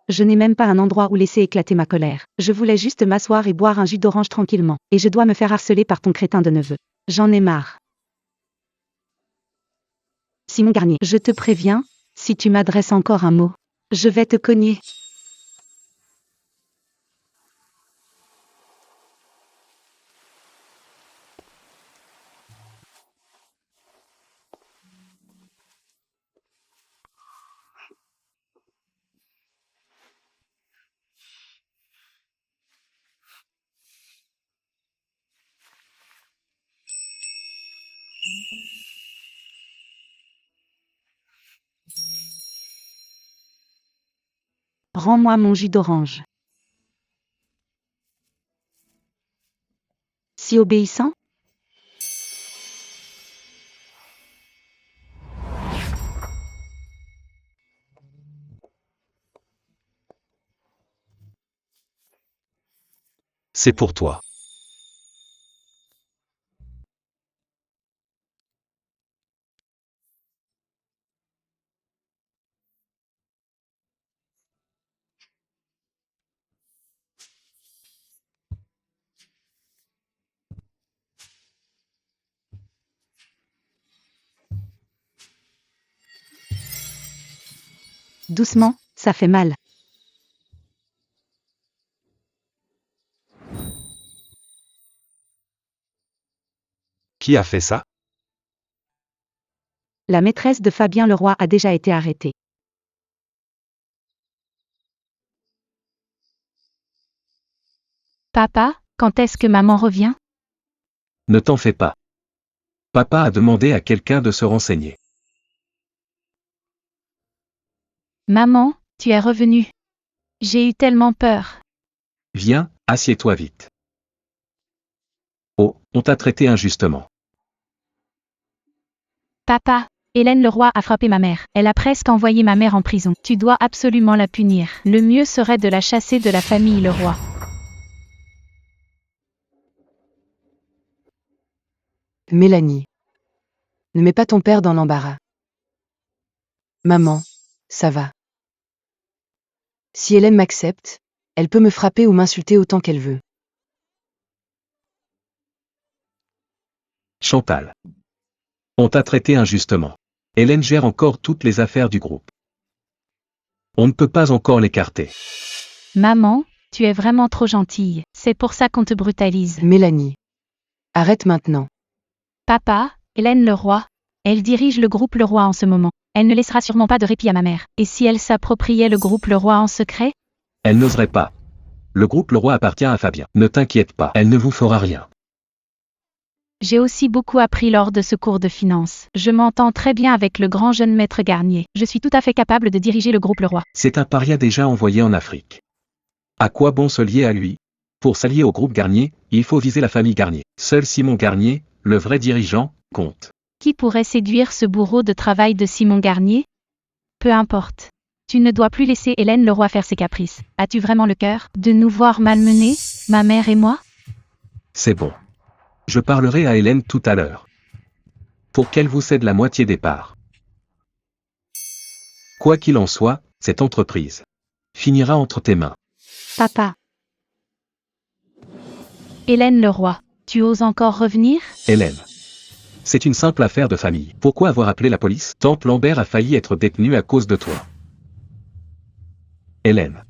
Je n'ai même pas un endroit où laisser éclater ma colère. Je voulais juste m'asseoir et boire un jus d'orange tranquillement. Et je dois me faire harceler par ton crétin de neveu. J'en ai marre. Simon Garnier, je te préviens, si tu m'adresses encore un mot, je vais te cogner. Rends-moi mon jus d'orange. Si obéissant? C'est pour toi. Doucement, ça fait mal. Qui a fait ça? La maîtresse de Fabien Leroy a déjà été arrêtée. Papa, quand est-ce que maman revient? Ne t'en fais pas. Papa a demandé à quelqu'un de se renseigner. Maman, tu es revenue. J'ai eu tellement peur. Viens, assieds-toi vite. Oh, on t'a traité injustement. Papa, Hélène Leroy a frappé ma mère. Elle a presque envoyé ma mère en prison. Tu dois absolument la punir. Le mieux serait de la chasser de la famille Leroy. Mélanie. Ne mets pas ton père dans l'embarras. Maman, ça va. Si Hélène m'accepte, elle peut me frapper ou m'insulter autant qu'elle veut. Chantal. On t'a traité injustement. Hélène gère encore toutes les affaires du groupe. On ne peut pas encore l'écarter. Maman, tu es vraiment trop gentille. C'est pour ça qu'on te brutalise. Mélanie. Arrête maintenant. Papa, Hélène Leroy. Elle dirige le groupe Leroy en ce moment. Elle ne laissera sûrement pas de répit à ma mère. Et si elle s'appropriait le groupe Leroy en secret? Elle n'oserait pas. Le groupe Leroy appartient à Fabien. Ne t'inquiète pas, elle ne vous fera rien. J'ai aussi beaucoup appris lors de ce cours de finance. Je m'entends très bien avec le grand jeune maître Garnier. Je suis tout à fait capable de diriger le groupe Leroy. C'est un paria déjà envoyé en Afrique. À quoi bon se lier à lui? Pour s'allier au groupe Garnier, il faut viser la famille Garnier. Seul Simon Garnier, le vrai dirigeant, compte. Qui pourrait séduire ce bourreau de travail de Simon Garnier? Peu importe. Tu ne dois plus laisser Hélène Leroy faire ses caprices. As-tu vraiment le cœur de nous voir malmenés, ma mère et moi? C'est bon. Je parlerai à Hélène tout à l'heure. Pour qu'elle vous cède la moitié des parts. Quoi qu'il en soit, cette entreprise finira entre tes mains. Papa. Hélène Leroy, tu oses encore revenir? Hélène. C'est une simple affaire de famille. Pourquoi avoir appelé la police? Tante Lambert a failli être détenue à cause de toi. Hélène.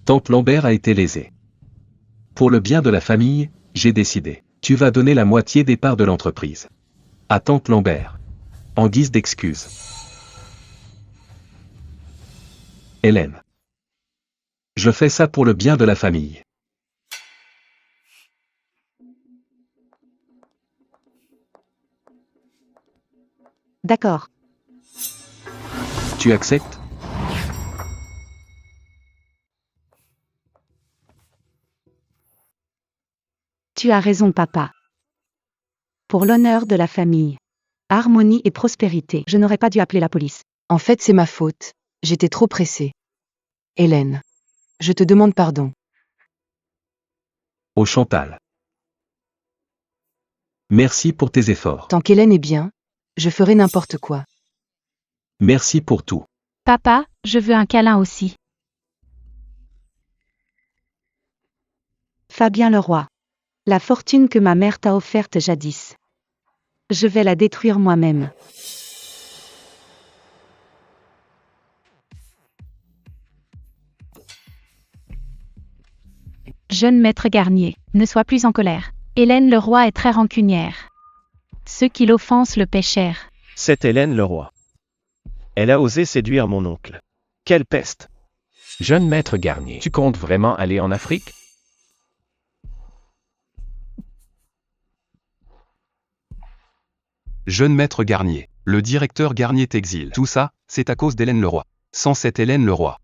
Tante Lambert a été lésée. Pour le bien de la famille, j'ai décidé. Tu vas donner la moitié des parts de l'entreprise à Tante Lambert, en guise d'excuse. Hélène. Je fais ça pour le bien de la famille. D'accord. Tu acceptes? Tu as raison, papa. Pour l'honneur de la famille. Harmonie et prospérité. Je n'aurais pas dû appeler la police. En fait, c'est ma faute. J'étais trop pressée. Hélène. Je te demande pardon. Au Chantal. Merci pour tes efforts. Tant qu'Hélène est bien, je ferai n'importe quoi. Merci pour tout. Papa, je veux un câlin aussi. Fabien Leroy. La fortune que ma mère t'a offerte jadis. Je vais la détruire moi-même. Jeune maître Garnier, ne sois plus en colère. Hélène Leroy est très rancunière. Ceux qui l'offensent le paient cher. C'est Hélène Leroy. Elle a osé séduire mon oncle. Quelle peste! Jeune maître Garnier, tu comptes vraiment aller en Afrique? Jeune maître Garnier, le directeur Garnier t'exile. Tout ça, c'est à cause d'Hélène Leroy. Sans cette Hélène Leroy,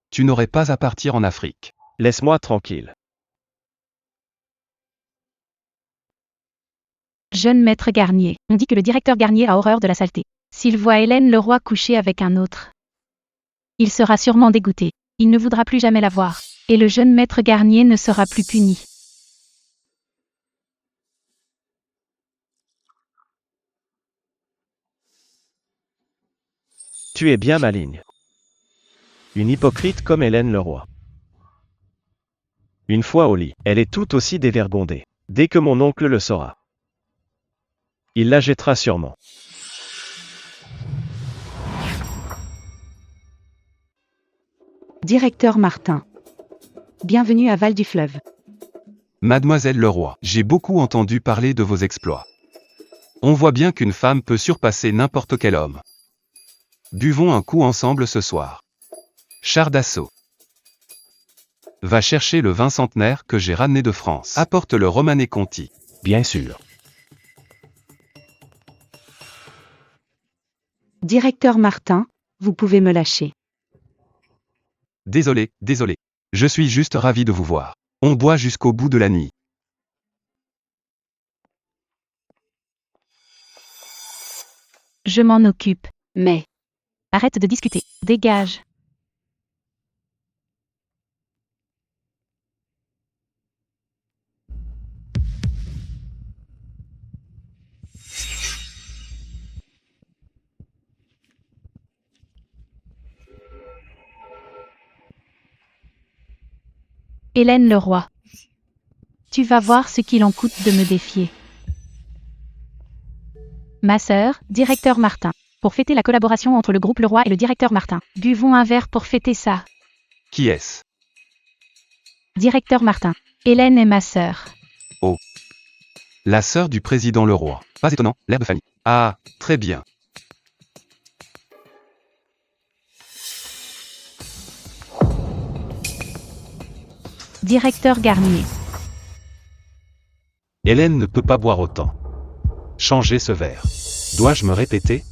tu n'aurais pas à partir en Afrique. Laisse-moi tranquille. Jeune maître Garnier, on dit que le directeur Garnier a horreur de la saleté. S'il voit Hélène Leroy coucher avec un autre, il sera sûrement dégoûté. Il ne voudra plus jamais la voir. Et le jeune maître Garnier ne sera plus puni. Tu es bien maligne. Une hypocrite comme Hélène Leroy. Une fois au lit, elle est tout aussi dévergondée. Dès que mon oncle le saura, il la jettera sûrement. Directeur Martin. Bienvenue à Val du Fleuve. Mademoiselle Leroy, j'ai beaucoup entendu parler de vos exploits. On voit bien qu'une femme peut surpasser n'importe quel homme. Buvons un coup ensemble ce soir. Char d'assaut. Va chercher le vin centenaire que j'ai ramené de France. Apporte le Romanée Conti. Bien sûr. Directeur Martin, vous pouvez me lâcher. Désolé. Je suis juste ravi de vous voir. On boit jusqu'au bout de la nuit. Je m'en occupe. Mais, Arrête de discuter. Dégage. Hélène Leroy. Tu vas voir ce qu'il en coûte de me défier. Ma sœur, directeur Martin. Pour fêter la collaboration entre le groupe Leroy et le directeur Martin. Buvons un verre pour fêter ça. Qui est-ce? Directeur Martin. Hélène est ma sœur. Oh. La sœur du président Leroy. Pas étonnant, l'air de famille. Ah, très bien. Directeur Garnier. Hélène ne peut pas boire autant. Changez ce verre. Dois-je me répéter?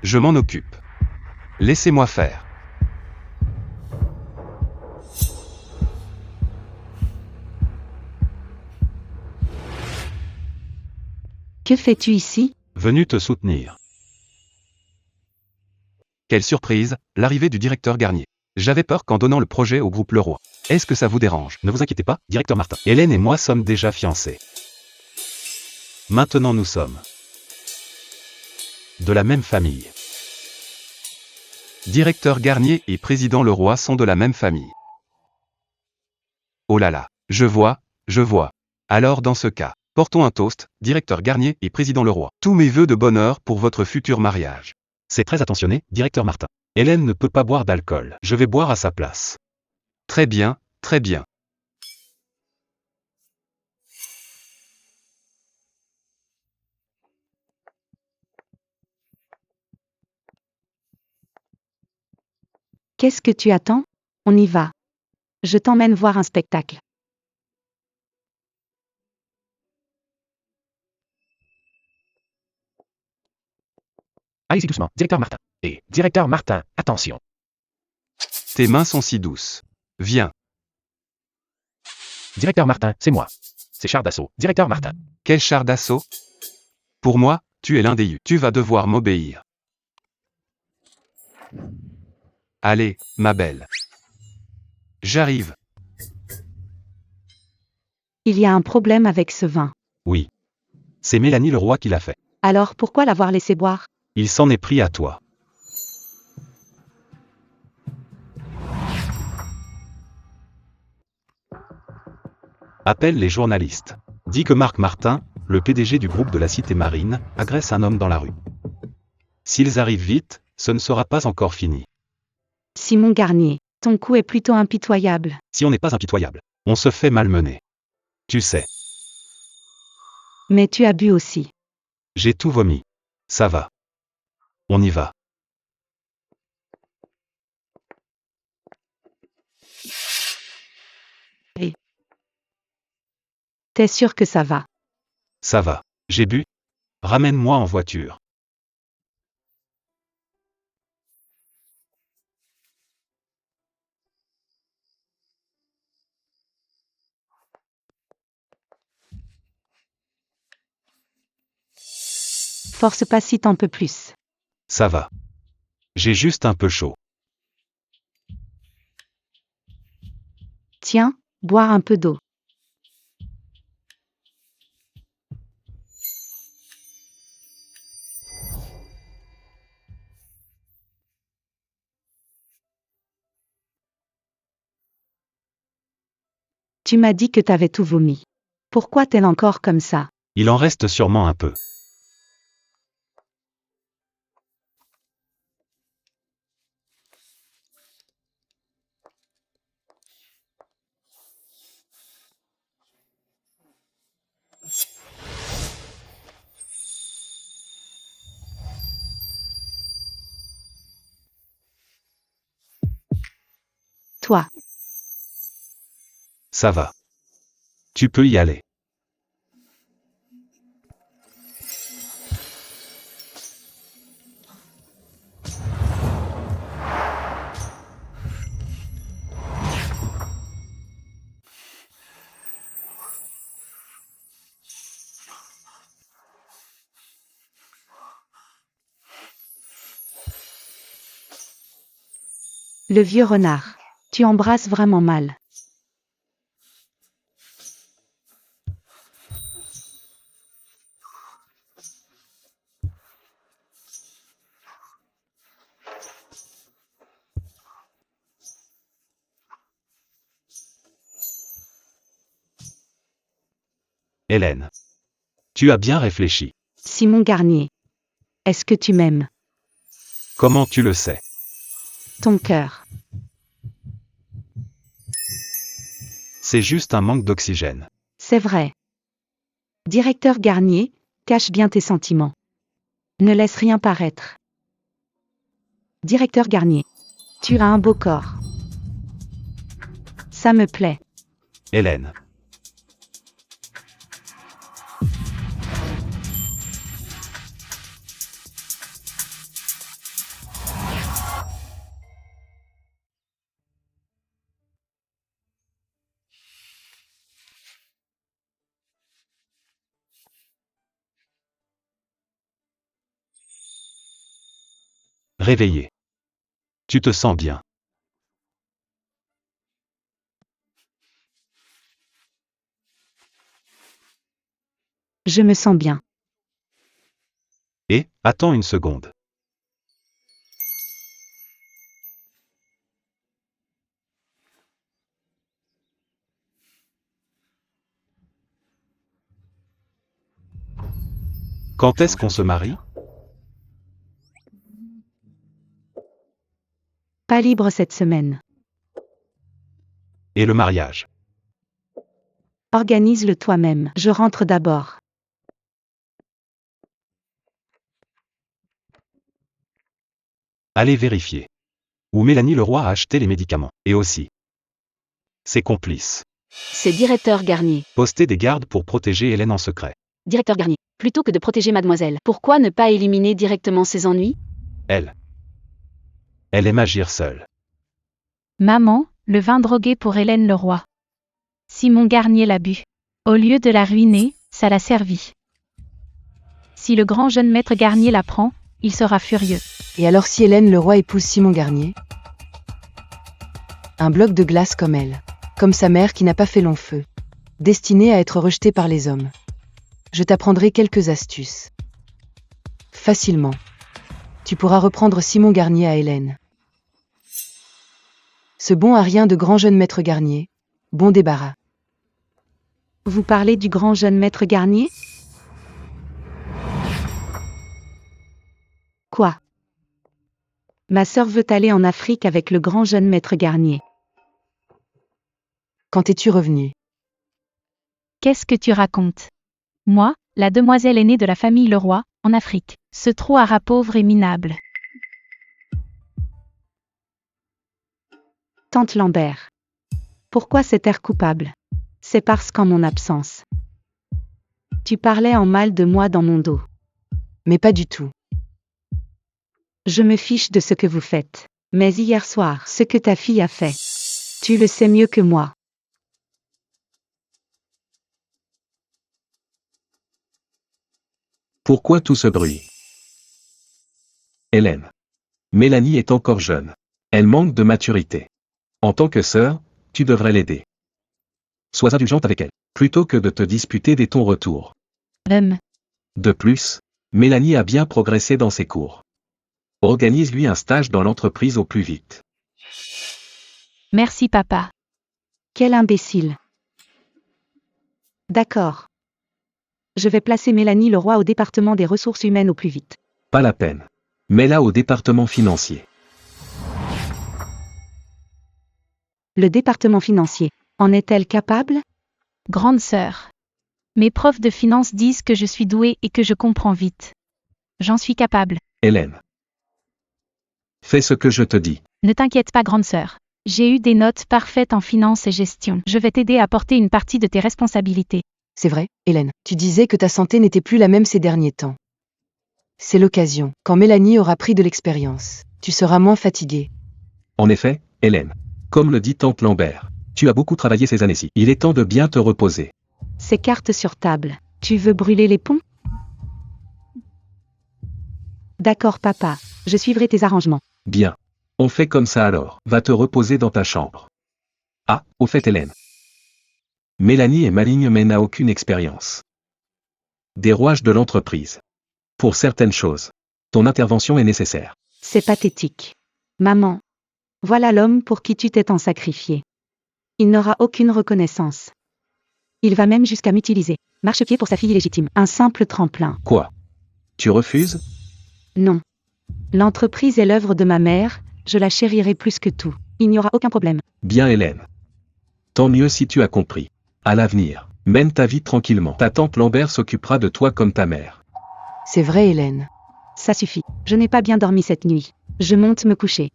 Je m'en occupe. Laissez-moi faire. Que fais-tu ici? Venu te soutenir. Quelle surprise, l'arrivée du directeur Garnier. J'avais peur qu'en donnant le projet au groupe Leroy. Est-ce que ça vous dérange? Ne vous inquiétez pas, directeur Martin. Hélène et moi sommes déjà fiancés. Maintenant nous sommes de la même famille. Directeur Garnier et président Leroy sont de la même famille. Oh là là, je vois. Alors dans ce cas, portons un toast, directeur Garnier et président Leroy. Tous mes vœux de bonheur pour votre futur mariage. C'est très attentionné, directeur Martin. Hélène ne peut pas boire d'alcool. Je vais boire à sa place. Très bien. Qu'est-ce que tu attends? On y va. Je t'emmène voir un spectacle. Allez-y doucement, directeur Martin. Et, directeur Martin, attention. Tes mains sont si douces. Viens. Directeur Martin, c'est moi. C'est char d'assaut. Directeur Martin. Quel char d'assaut? Pour moi, tu es l'un des U. Tu vas devoir m'obéir. Allez, ma belle. J'arrive. Il y a un problème avec ce vin. Oui. C'est Mélanie Leroy qui l'a fait. Alors pourquoi l'avoir laissé boire? Il s'en est pris à toi. Appelle les journalistes. Dis que Marc Martin, le PDG du groupe de la Cité Marine, agresse un homme dans la rue. S'ils arrivent vite, ce ne sera pas encore fini. Simon Garnier, ton coup est plutôt impitoyable. Si on n'est pas impitoyable, on se fait malmener. Tu sais. Mais tu as bu aussi. J'ai tout vomi. Ça va. On y va. Et t'es sûr que ça va? Ça va. J'ai bu. Ramène-moi en voiture. Force pas si t'en peux plus. Ça va. J'ai juste un peu chaud. Tiens, boire un peu d'eau. Tu m'as dit que t'avais tout vomi. Pourquoi t'es encore comme ça? Il en reste sûrement un peu. Toi. Ça va. Tu peux y aller. Le vieux renard. Tu embrasses vraiment mal. Hélène. Tu as bien réfléchi. Simon Garnier. Est-ce que tu m'aimes? Comment tu le sais? Ton cœur. C'est juste un manque d'oxygène. C'est vrai. Directeur Garnier, cache bien tes sentiments. Ne laisse rien paraître. Directeur Garnier. Tu as un beau corps. Ça me plaît. Hélène. Réveillé. Tu te sens bien. Je me sens bien. Et, attends une seconde. Quand est-ce qu'on se marie? Pas libre cette semaine. Et le mariage? Organise-le toi-même. Je rentre d'abord. Allez vérifier. Où Mélanie Leroy a acheté les médicaments. Et aussi ses complices. C'est directeur Garnier. Poster des gardes pour protéger Hélène en secret. Directeur Garnier. Plutôt que de protéger mademoiselle, pourquoi ne pas éliminer directement ses ennuis? Elle aime agir seule. Maman, le vin drogué pour Hélène Leroy. Simon Garnier l'a bu. Au lieu de la ruiner, ça l'a servi. Si le grand jeune maître Garnier l'apprend, il sera furieux. Et alors si Hélène Leroy épouse Simon Garnier? Un bloc de glace comme elle. Comme sa mère qui n'a pas fait long feu. Destinée à être rejetée par les hommes. Je t'apprendrai quelques astuces. Facilement. Tu pourras reprendre Simon Garnier à Hélène. Ce bon à rien de grand jeune maître Garnier. Bon débarras. Vous parlez du grand jeune maître Garnier? Quoi? Ma sœur veut aller en Afrique avec le grand jeune maître Garnier. Quand es-tu revenu? Qu'est-ce que tu racontes? Moi, la demoiselle aînée de la famille Leroy, en Afrique. Ce trou à rat pauvre et minable. Tante Lambert. Pourquoi cet air coupable? C'est parce qu'en mon absence. Tu parlais en mal de moi dans mon dos. Mais pas du tout. Je me fiche de ce que vous faites. Mais hier soir, ce que ta fille a fait. Tu le sais mieux que moi. Pourquoi tout ce bruit? Hélène. Mélanie est encore jeune. Elle manque de maturité. En tant que sœur, tu devrais l'aider. Sois indulgente avec elle, plutôt que de te disputer dès ton retour. De plus, Mélanie a bien progressé dans ses cours. Organise-lui un stage dans l'entreprise au plus vite. Merci papa. Quel imbécile. D'accord. Je vais placer Mélanie Leroy au département des ressources humaines au plus vite. Pas la peine. Mets-la au département financier. Le département financier, en est-elle capable? Grande sœur. Mes profs de finance disent que je suis douée et que je comprends vite. J'en suis capable. Hélène. Fais ce que je te dis. Ne t'inquiète pas grande sœur. J'ai eu des notes parfaites en finance et gestion. Je vais t'aider à porter une partie de tes responsabilités. C'est vrai, Hélène. Tu disais que ta santé n'était plus la même ces derniers temps. C'est l'occasion. Quand Mélanie aura pris de l'expérience, tu seras moins fatiguée. En effet, Hélène. Comme le dit tante Lambert, tu as beaucoup travaillé ces années-ci. Il est temps de bien te reposer. Ces cartes sur table. Tu veux brûler les ponts? D'accord papa, je suivrai tes arrangements. Bien. On fait comme ça alors. Va te reposer dans ta chambre. Ah, au fait Hélène. Mélanie est maligne mais n'a aucune expérience. Des rouages de l'entreprise. Pour certaines choses, ton intervention est nécessaire. C'est pathétique. Maman. Voilà l'homme pour qui tu t'es tant sacrifié. Il n'aura aucune reconnaissance. Il va même jusqu'à m'utiliser. Marchepied pour sa fille illégitime. Un simple tremplin. Quoi? Tu refuses? Non. L'entreprise est l'œuvre de ma mère, je la chérirai plus que tout. Il n'y aura aucun problème. Bien Hélène. Tant mieux si tu as compris. À l'avenir, mène ta vie tranquillement. Ta tante Lambert s'occupera de toi comme ta mère. C'est vrai Hélène. Ça suffit. Je n'ai pas bien dormi cette nuit. Je monte me coucher.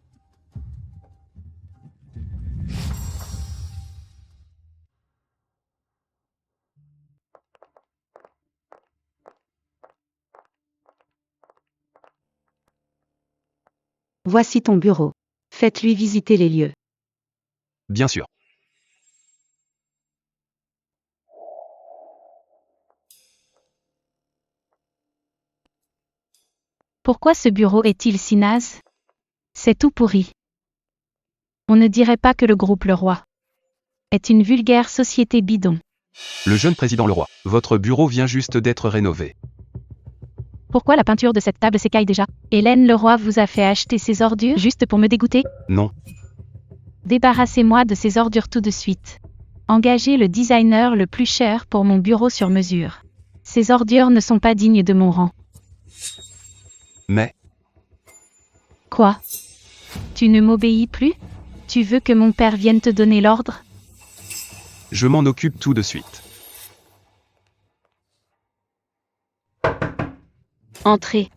Voici ton bureau. Faites-lui visiter les lieux. Bien sûr. Pourquoi ce bureau est-il si naze? C'est tout pourri. On ne dirait pas que le groupe Leroy est une vulgaire société bidon. Le jeune président Leroy, votre bureau vient juste d'être rénové. Pourquoi la peinture de cette table s'écaille déjà? Hélène Leroy vous a fait acheter ces ordures juste pour me dégoûter? Non. Débarrassez-moi de ces ordures tout de suite. Engagez le designer le plus cher pour mon bureau sur mesure. Ces ordures ne sont pas dignes de mon rang. Mais... Quoi? Tu ne m'obéis plus? Tu veux que mon père vienne te donner l'ordre? Je m'en occupe tout de suite. Entrez.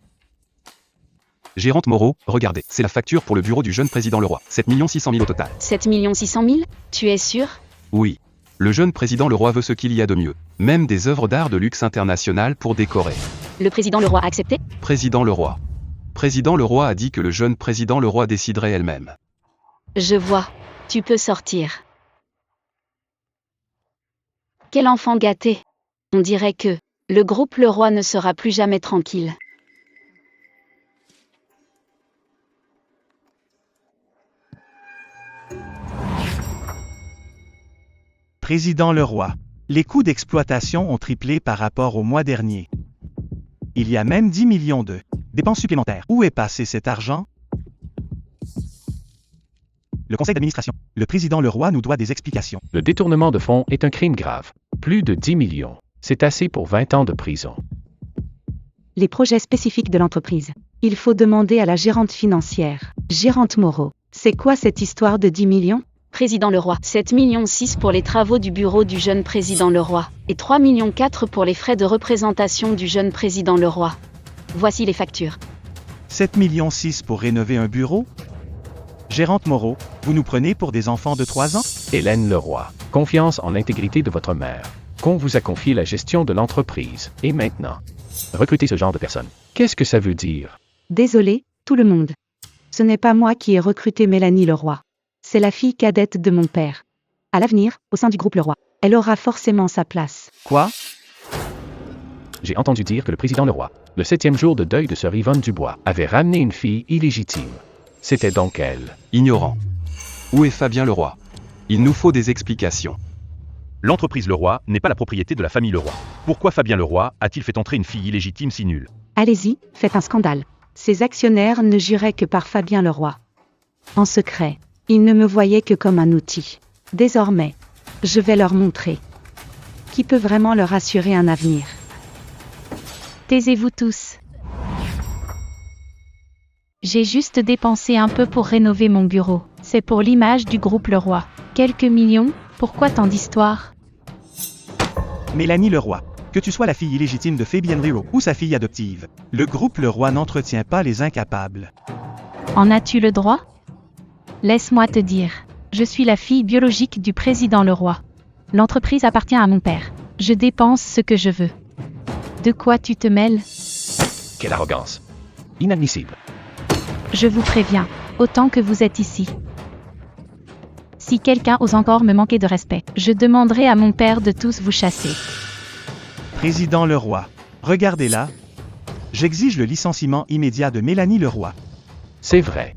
Gérante Moreau, regardez, c'est la facture pour le bureau du jeune président Leroy. 7 600 000 au total. 7 600 000? Tu es sûr? Oui. Le jeune président Leroy veut ce qu'il y a de mieux. Même des œuvres d'art de luxe international pour décorer. Le président Leroy a accepté? Président Leroy. Président Leroy a dit que le jeune président Leroy déciderait elle-même. Je vois. Tu peux sortir. Quel enfant gâté. On dirait que le groupe Leroy ne sera plus jamais tranquille. Président Leroy. Les coûts d'exploitation ont triplé par rapport au mois dernier. Il y a même 10 millions de dépenses supplémentaires. Où est passé cet argent? Le conseil d'administration. Le président Leroy nous doit des explications. Le détournement de fonds est un crime grave. Plus de 10 millions. C'est assez pour 20 ans de prison. Les projets spécifiques de l'entreprise. Il faut demander à la gérante financière. Gérante Moreau. C'est quoi cette histoire de 10 millions? Président Leroy, 7,6 millions pour les travaux du bureau du jeune président Leroy, et 3,4 millions pour les frais de représentation du jeune président Leroy. Voici les factures. 7,6 millions pour rénover un bureau? Gérante Moreau, vous nous prenez pour des enfants de 3 ans? Hélène Leroy, confiance en l'intégrité de votre mère. Qu'on vous a confié la gestion de l'entreprise, et maintenant, recrutez ce genre de personnes. Qu'est-ce que ça veut dire? Désolé, tout le monde. Ce n'est pas moi qui ai recruté Mélanie Leroy. C'est la fille cadette de mon père. À l'avenir, au sein du groupe Leroy, elle aura forcément sa place. Quoi? J'ai entendu dire que le président Leroy, le 7e jour de deuil de sœur Yvonne Dubois, avait ramené une fille illégitime. C'était donc elle. Ignorant. Où est Fabien Leroy? Il nous faut des explications. L'entreprise Leroy n'est pas la propriété de la famille Leroy. Pourquoi Fabien Leroy a-t-il fait entrer une fille illégitime si nulle? Allez-y, faites un scandale. Ces actionnaires ne juraient que par Fabien Leroy. En secret, ils ne me voyaient que comme un outil. Désormais, je vais leur montrer. Qui peut vraiment leur assurer un avenir? Taisez-vous tous. J'ai juste dépensé un peu pour rénover mon bureau. C'est pour l'image du groupe Leroy. Quelques millions? Pourquoi tant d'histoires? Mélanie Leroy. Que tu sois la fille illégitime de Fabienne Leroy ou sa fille adoptive, le groupe Leroy n'entretient pas les incapables. En as-tu le droit? Laisse-moi te dire. Je suis la fille biologique du président Leroy. L'entreprise appartient à mon père. Je dépense ce que je veux. De quoi tu te mêles? Quelle arrogance. Inadmissible. Je vous préviens, autant que vous êtes ici. Si quelqu'un ose encore me manquer de respect, je demanderai à mon père de tous vous chasser. Président Leroy. Regardez-la. J'exige le licenciement immédiat de Mélanie Leroy. C'est vrai.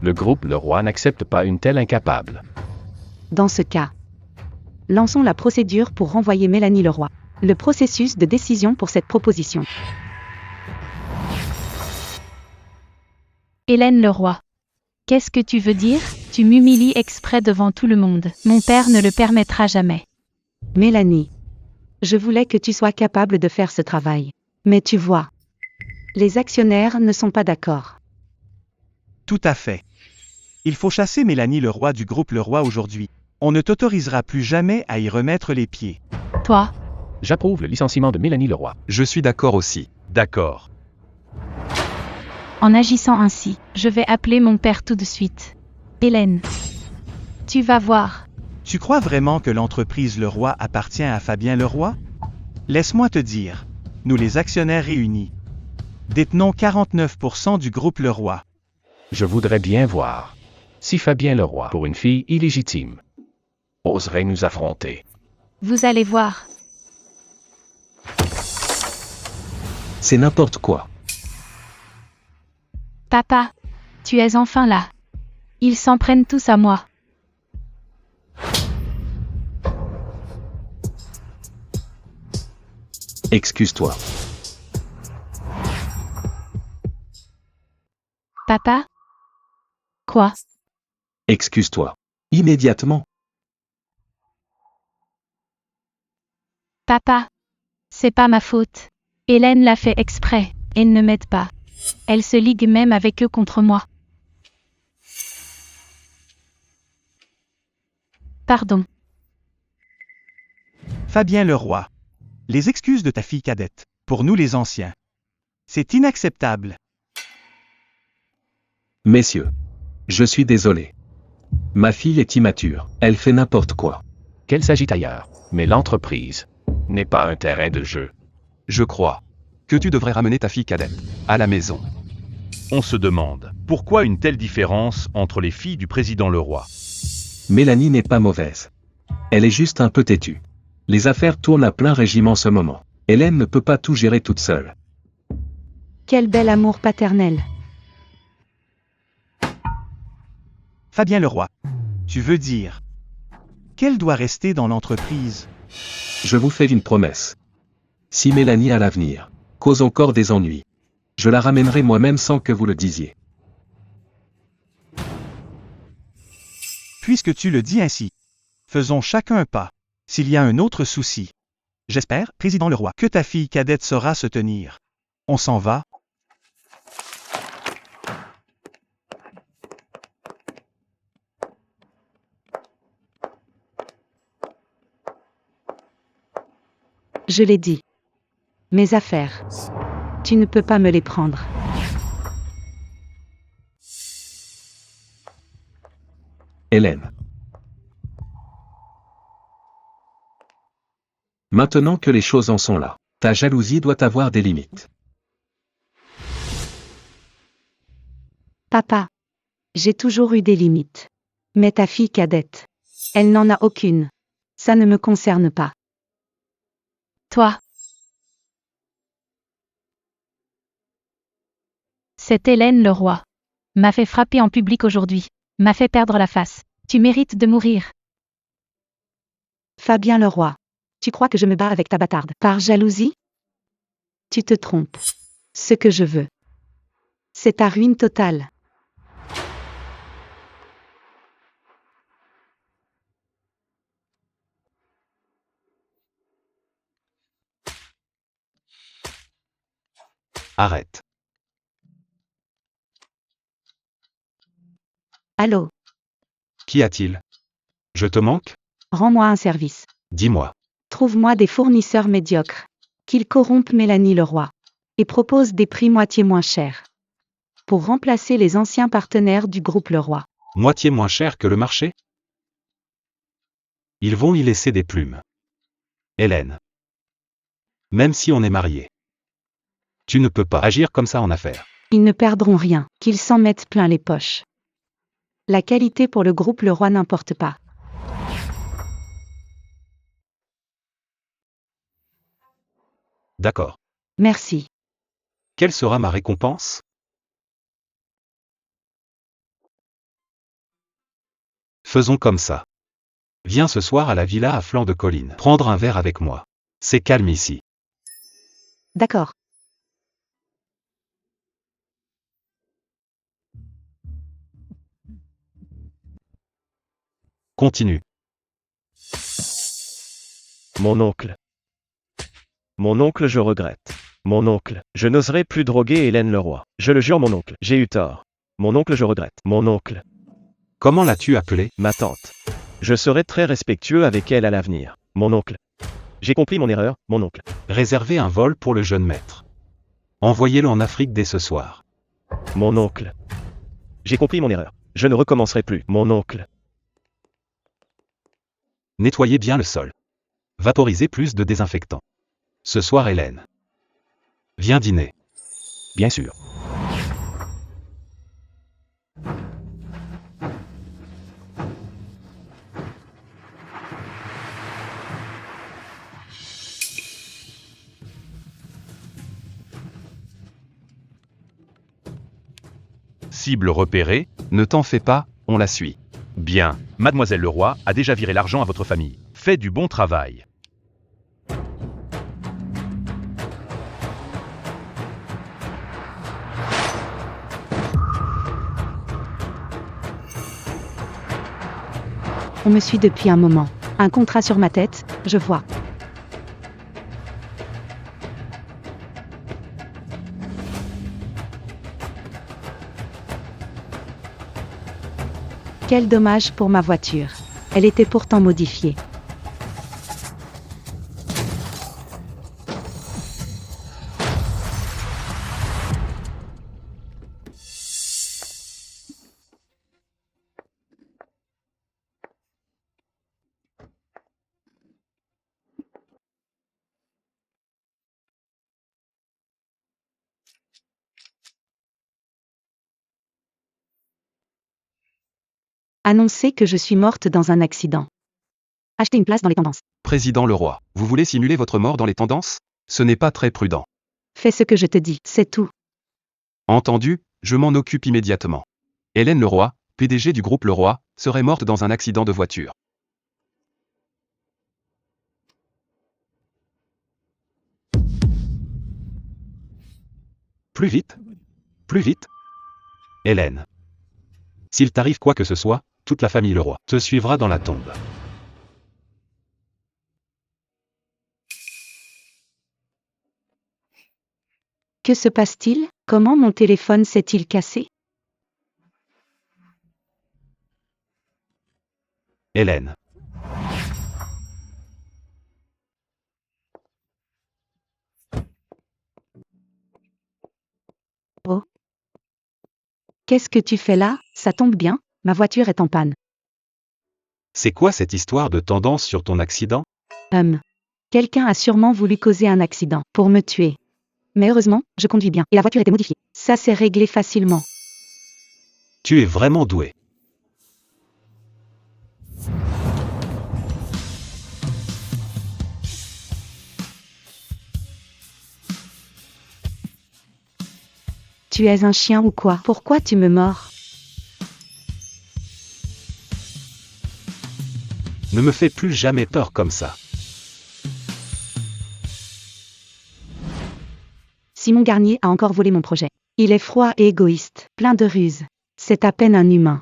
Le groupe Leroy n'accepte pas une telle incapable. Dans ce cas, lançons la procédure pour renvoyer Mélanie Leroy. Le processus de décision pour cette proposition. Hélène Leroy. Qu'est-ce que tu veux dire? Tu m'humilies exprès devant tout le monde. Mon père ne le permettra jamais. Mélanie. Je voulais que tu sois capable de faire ce travail. Mais tu vois, les actionnaires ne sont pas d'accord. Tout à fait. Il faut chasser Mélanie Leroy du groupe Leroy aujourd'hui. On ne t'autorisera plus jamais à y remettre les pieds. Toi? J'approuve le licenciement de Mélanie Leroy. Je suis d'accord aussi. D'accord. En agissant ainsi, je vais appeler mon père tout de suite. Hélène. Tu vas voir. Tu crois vraiment que l'entreprise Leroy appartient à Fabien Leroy? Laisse-moi te dire, nous les actionnaires réunis, détenons 49% du groupe Leroy. Je voudrais bien voir si Fabien Leroy, pour une fille illégitime, oserait nous affronter. Vous allez voir. C'est n'importe quoi. Papa, tu es enfin là. Ils s'en prennent tous à moi. Excuse-toi. Papa? Quoi? Excuse-toi. Immédiatement. Papa? C'est pas ma faute. Hélène l'a fait exprès. Elle ne m'aide pas. Elle se ligue même avec eux contre moi. Pardon. Fabien Leroy. Les excuses de ta fille cadette, pour nous les anciens. C'est inacceptable. Messieurs, je suis désolé. Ma fille est immature, elle fait n'importe quoi. Qu'elle s'agite ailleurs, mais l'entreprise n'est pas un terrain de jeu. Je crois que tu devrais ramener ta fille cadette à la maison. On se demande, pourquoi une telle différence entre les filles du président Leroy? Mélanie n'est pas mauvaise. Elle est juste un peu têtue. Les affaires tournent à plein régime en ce moment. Hélène ne peut pas tout gérer toute seule. Quel bel amour paternel. Fabien Leroy. Tu veux dire qu'elle doit rester dans l'entreprise? Je vous fais une promesse. Si Mélanie a l'avenir cause encore des ennuis, je la ramènerai moi-même sans que vous le disiez. Puisque tu le dis ainsi, faisons chacun un pas. S'il y a un autre souci, j'espère, Président Leroy, que ta fille cadette saura se tenir. On s'en va. Je l'ai dit. Mes affaires. Tu ne peux pas me les prendre. Hélène. Maintenant que les choses en sont là, ta jalousie doit avoir des limites. Papa. J'ai toujours eu des limites. Mais ta fille cadette. Elle n'en a aucune. Ça ne me concerne pas. Toi. Cette Hélène Leroy m'a fait frapper en public aujourd'hui, m'a fait perdre la face. Tu mérites de mourir. Fabien Leroy. Tu crois que je me bats avec ta bâtarde par jalousie? Tu te trompes. Ce que je veux, c'est ta ruine totale. Arrête. Allô? Qu'y a-t-il? Je te manque? Rends-moi un service. Dis-moi. Trouve-moi des fournisseurs médiocres. Qu'ils corrompent Mélanie Leroy. Et proposent des prix moitié moins chers. Pour remplacer les anciens partenaires du groupe Leroy. Moitié moins cher que le marché? Ils vont y laisser des plumes. Hélène. Même si on est marié. Tu ne peux pas agir comme ça en affaires. Ils ne perdront rien, qu'ils s'en mettent plein les poches. La qualité pour le groupe Leroy n'importe pas. D'accord. Merci. Quelle sera ma récompense? Faisons comme ça. Viens ce soir à la villa à flanc de colline. Prendre un verre avec moi. C'est calme ici. D'accord. Continue. Mon oncle. Mon oncle, je regrette. Mon oncle, je n'oserais plus droguer Hélène Leroy. Je le jure, mon oncle, j'ai eu tort. Mon oncle, je regrette. Mon oncle. Comment l'as-tu appelée? Ma tante. Je serai très respectueux avec elle à l'avenir. Mon oncle. J'ai compris mon erreur, mon oncle. Réservez un vol pour le jeune maître. Envoyez-le en Afrique dès ce soir. Mon oncle. J'ai compris mon erreur. Je ne recommencerai plus, mon oncle. Nettoyez bien le sol. Vaporisez plus de désinfectant. Ce soir, Hélène. Viens dîner. Bien sûr. Cible repérée, Ne t'en fais pas, on la suit. bien. Mademoiselle Leroy a déjà viré l'argent à votre famille. Faites du bon travail. On me suit depuis un moment. Un contrat sur ma tête, je vois. Quel dommage pour ma voiture. Elle était pourtant modifiée. Annoncer que je suis morte dans un accident. Acheter une place dans les tendances. Président le roi, vous voulez simuler votre mort dans les tendances? Ce n'est pas très prudent. Fais ce que je te dis, c'est tout. Entendu, je m'en occupe immédiatement. Hélène Leroy, PDG du groupe Leroy, serait morte dans un accident de voiture. Plus vite? Plus vite? Hélène. S'il t'arrive quoi que ce soit, toute la famille Leroy te suivra dans la tombe. Que se passe-t-il? Comment mon téléphone s'est-il cassé? Hélène. Oh. Qu'est-ce que tu fais là? Ça tombe bien, ma voiture est en panne. C'est quoi cette histoire de tendance sur ton accident? Quelqu'un a sûrement voulu causer un accident pour me tuer. Mais heureusement, je conduis bien et la voiture était modifiée. Ça s'est réglé facilement. Tu es vraiment doué. Tu es un chien ou quoi? Pourquoi tu me mords? Ne me fais plus jamais peur comme ça. Simon Garnier a encore volé mon projet. Il est froid et égoïste, plein de ruses. C'est à peine un humain.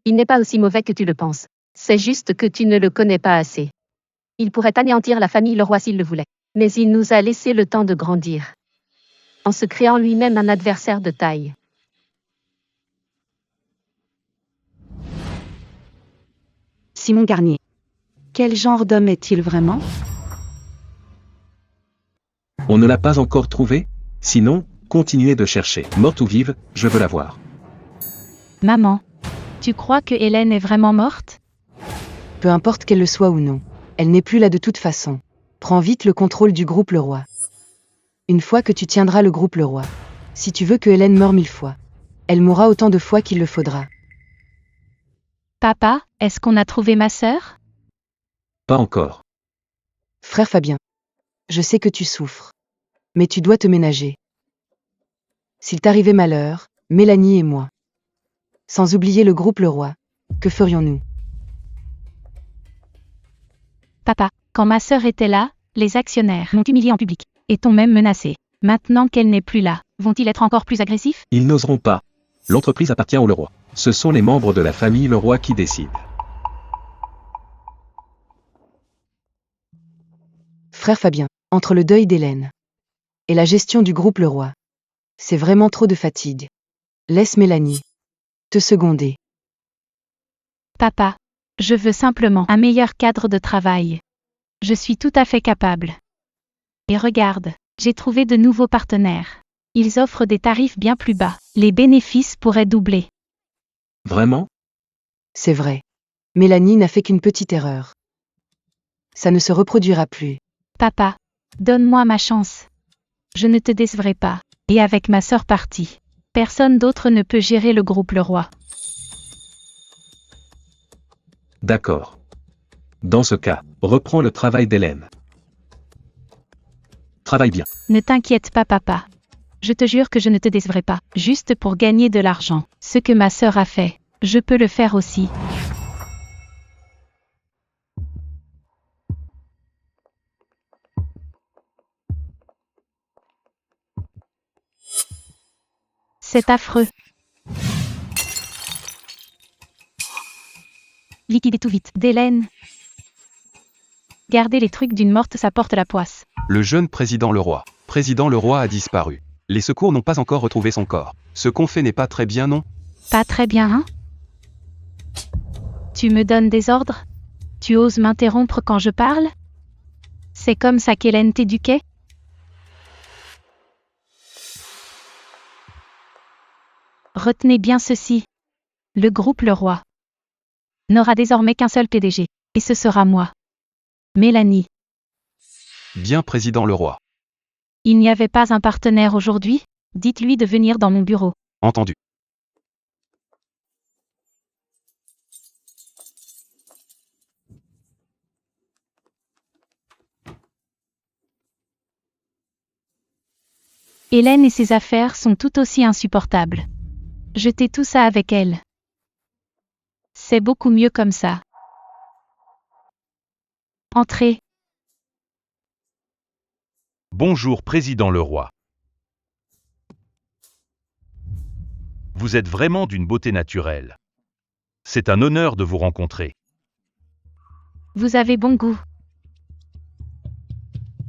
Il n'est pas aussi mauvais que tu le penses. C'est juste que tu ne le connais pas assez. Il pourrait anéantir la famille Leroy s'il le voulait. Mais il nous a laissé le temps de grandir. En se créant lui-même un adversaire de taille. Simon Garnier. Quel genre d'homme est-il vraiment? On ne l'a pas encore trouvé? Sinon, continuez de chercher. Morte ou vive, je veux la voir. Maman, tu crois que Hélène est vraiment morte? Peu importe qu'elle le soit ou non. Elle n'est plus là de toute façon. Prends vite le contrôle du groupe Leroy. Une fois que tu tiendras le groupe Leroy. Si tu veux que Hélène meure 1000 fois. Elle mourra autant de fois qu'il le faudra. Papa, est-ce qu'on a trouvé ma sœur? Pas encore. Frère Fabien. Je sais que tu souffres. Mais tu dois te ménager. S'il t'arrivait malheur, Mélanie et moi. Sans oublier le groupe Leroy. Que ferions-nous? Papa, quand ma sœur était là, les actionnaires m'ont humilié en public, et t'ont même menacé. Maintenant qu'elle n'est plus là, vont-ils être encore plus agressifs? Ils n'oseront pas. L'entreprise appartient au Leroy. Ce sont les membres de la famille Leroy qui décident. Frère Fabien, entre le deuil d'Hélène et la gestion du groupe Leroy, c'est vraiment trop de fatigue. Laisse Mélanie te seconder. Papa, je veux simplement un meilleur cadre de travail. Je suis tout à fait capable. Et regarde, j'ai trouvé de nouveaux partenaires. Ils offrent des tarifs bien plus bas. Les bénéfices pourraient doubler. Vraiment? C'est vrai. Mélanie n'a fait qu'une petite erreur. Ça ne se reproduira plus. Papa, donne-moi ma chance. Je ne te décevrai pas. Et avec ma sœur partie, personne d'autre ne peut gérer le groupe Leroy. D'accord. Dans ce cas, reprends le travail d'Hélène. Travaille bien. Ne t'inquiète pas, papa. Je te jure que je ne te décevrai pas, juste pour gagner de l'argent. Ce que ma sœur a fait, je peux le faire aussi. C'est affreux. Liquidez tout vite. d'Hélène. Garder les trucs d'une morte, ça porte la poisse. Le jeune président Leroy. Président Leroy a disparu. Les secours n'ont pas encore retrouvé son corps. Ce qu'on fait n'est pas très bien, non? Pas très bien, hein? Tu me donnes des ordres? Tu oses m'interrompre quand je parle? C'est comme ça qu'Hélène t'éduquait? Retenez bien ceci. Le groupe Leroy n'aura désormais qu'un seul PDG, et ce sera moi. Mélanie. Bien, président Leroy. Il n'y avait pas un partenaire aujourd'hui? Dites-lui de venir dans mon bureau. Entendu. Hélène et ses affaires sont tout aussi insupportables. Jetez tout ça avec elle. C'est beaucoup mieux comme ça. Entrez. Bonjour Président Leroy. Vous êtes vraiment d'une beauté naturelle. C'est un honneur de vous rencontrer. Vous avez bon goût.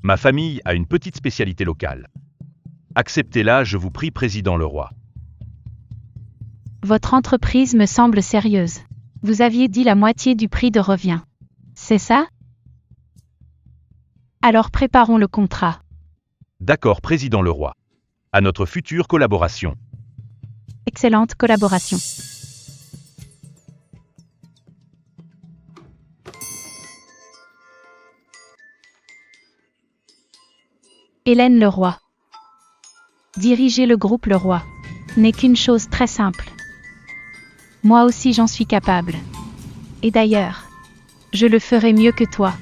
Ma famille a une petite spécialité locale. Acceptez-la, je vous prie, Président Leroy. Votre entreprise me semble sérieuse. Vous aviez dit la moitié du prix de revient. C'est ça? Alors préparons le contrat. D'accord, Président Leroy. À notre future collaboration. Excellente collaboration. Hélène Leroy. Diriger le groupe Leroy n'est qu'une chose très simple. Moi aussi j'en suis capable. Et d'ailleurs, je le ferai mieux que toi.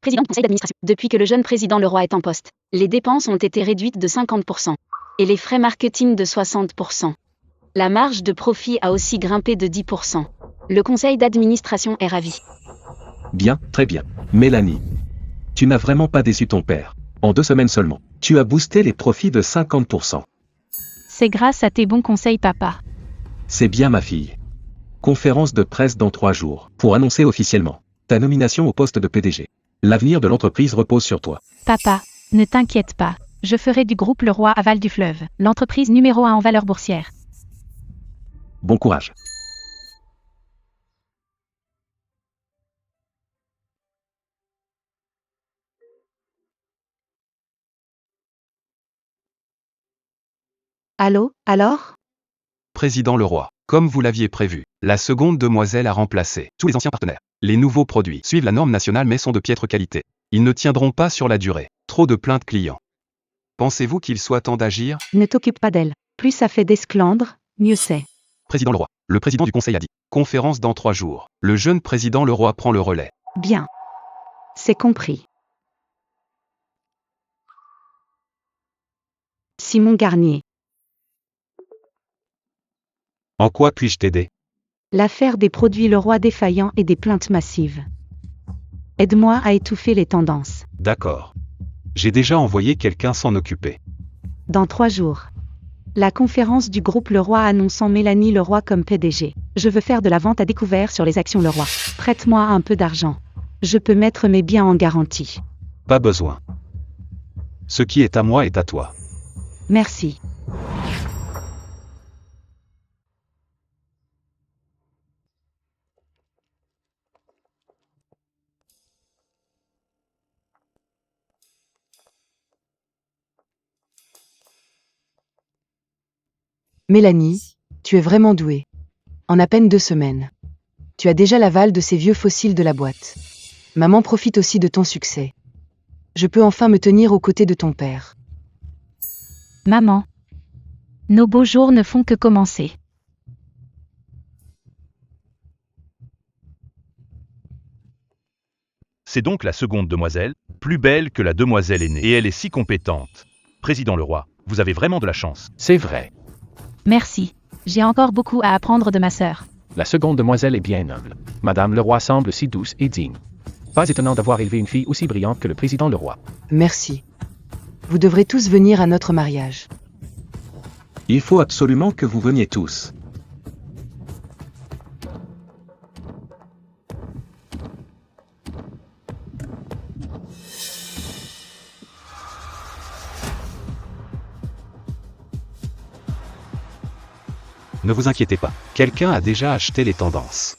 Président du conseil d'administration. Depuis que le jeune président Leroy est en poste, les dépenses ont été réduites de 50% et les frais marketing de 60%. La marge de profit a aussi grimpé de 10%. Le conseil d'administration est ravi. Bien, très bien. Mélanie. Tu n'as vraiment pas déçu ton père. En 2 semaines seulement, tu as boosté les profits de 50%. C'est grâce à tes bons conseils, papa. C'est bien, ma fille. Conférence de presse dans 3 jours, pour annoncer officiellement ta nomination au poste de PDG. L'avenir de l'entreprise repose sur toi. Papa, ne t'inquiète pas. Je ferai du groupe Leroy Aval du Fleuve, l'entreprise numéro 1 en valeur boursière. Bon courage. Allô, alors? Président Leroy, comme vous l'aviez prévu, la seconde demoiselle a remplacé tous les anciens partenaires. Les nouveaux produits suivent la norme nationale mais sont de piètre qualité. Ils ne tiendront pas sur la durée. Trop de plaintes clients. Pensez-vous qu'il soit temps d'agir? Ne t'occupe pas d'elle. Plus ça fait d'esclandre, mieux c'est. Président Leroy, le président du conseil a dit. Conférence dans 3 jours. Le jeune président Leroy prend le relais. Bien. C'est compris. Simon Garnier. En quoi puis-je t'aider? L'affaire des produits Leroy défaillants et des plaintes massives. Aide-moi à étouffer les tendances. D'accord. J'ai déjà envoyé quelqu'un s'en occuper. Dans 3 jours. La conférence du groupe Leroy annonçant Mélanie Leroy comme PDG. Je veux faire de la vente à découvert sur les actions Leroy. Prête-moi un peu d'argent. Je peux mettre mes biens en garantie. Pas besoin. Ce qui est à moi est à toi. Merci. Mélanie, tu es vraiment douée. En à peine 2 semaines. Tu as déjà l'aval de ces vieux fossiles de la boîte. Maman profite aussi de ton succès. Je peux enfin me tenir aux côtés de ton père. Maman. Nos beaux jours ne font que commencer. C'est donc la seconde demoiselle, plus belle que la demoiselle aînée. Et elle est si compétente. Président Leroy, vous avez vraiment de la chance. C'est vrai. Merci. J'ai encore beaucoup à apprendre de ma sœur. La seconde demoiselle est bien noble. Madame Leroy semble si douce et digne. Pas étonnant d'avoir élevé une fille aussi brillante que le président Leroy. Merci. Vous devrez tous venir à notre mariage. Il faut absolument que vous veniez tous. Ne vous inquiétez pas, quelqu'un a déjà acheté les tendances.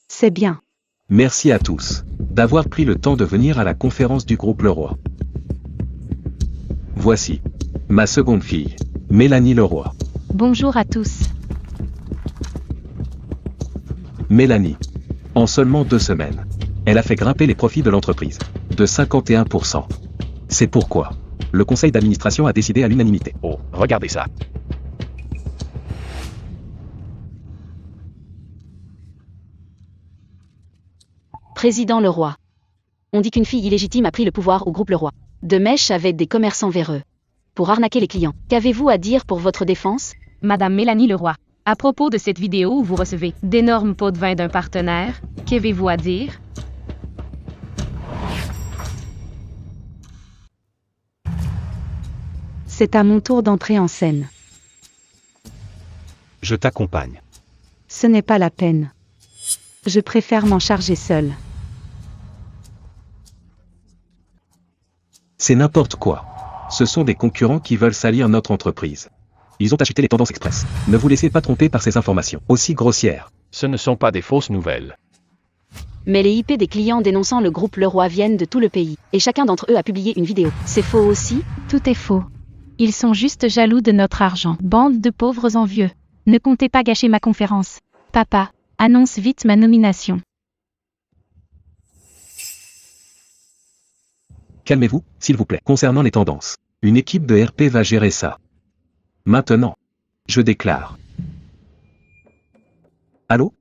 C'est bien. Merci à tous d'avoir pris le temps de venir à la conférence du groupe Leroy. Voici ma seconde fille, Mélanie Leroy. Bonjour à tous. Mélanie. En seulement 2 semaines, elle a fait grimper les profits de l'entreprise de 51%. C'est pourquoi le conseil d'administration a décidé à l'unanimité. Oh, regardez ça. Président Leroy. On dit qu'une fille illégitime a pris le pouvoir au groupe Le Roi. De Mèche avait des commerçants véreux. Pour arnaquer les clients. Qu'avez-vous à dire pour votre défense? Madame Mélanie Leroy, à propos de cette vidéo où vous recevez d'énormes pots de vin d'un partenaire, qu'avez-vous à dire? C'est à mon tour d'entrer en scène. Je t'accompagne. Ce n'est pas la peine. Je préfère m'en charger seule. C'est n'importe quoi. Ce sont des concurrents qui veulent salir notre entreprise. Ils ont acheté les tendances express. Ne vous laissez pas tromper par ces informations, aussi grossières. Ce ne sont pas des fausses nouvelles. Mais les IP des clients dénonçant le groupe Le Roi viennent de tout le pays, et chacun d'entre eux a publié une vidéo. C'est faux aussi? Tout est faux. Ils sont juste jaloux de notre argent. Bande de pauvres envieux. Ne comptez pas gâcher ma conférence. Papa, annonce vite ma nomination. Calmez-vous, s'il vous plaît. Concernant les tendances, une équipe de RP va gérer ça. Maintenant, je déclare. Allô?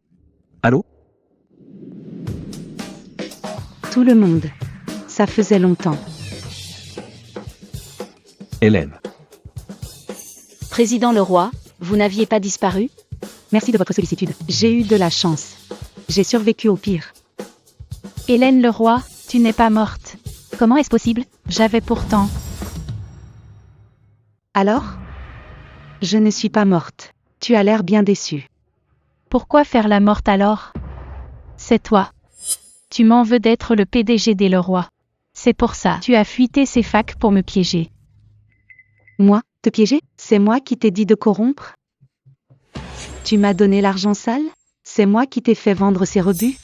Allô? Tout le monde. Ça faisait longtemps. Hélène. Président Le Roi, vous n'aviez pas disparu? Merci de votre sollicitude. J'ai eu de la chance. J'ai survécu au pire. Hélène Leroy, tu n'es pas morte. Comment est-ce possible? J'avais pourtant... Alors? Je ne suis pas morte. Tu as l'air bien déçue. Pourquoi faire la morte alors? C'est toi. Tu m'en veux d'être le PDG des Leroy. C'est pour ça. Tu as fuité ces facs pour me piéger. Moi, te piéger? C'est moi qui t'ai dit de corrompre? Tu m'as donné l'argent sale? C'est moi qui t'ai fait vendre ces rebuts?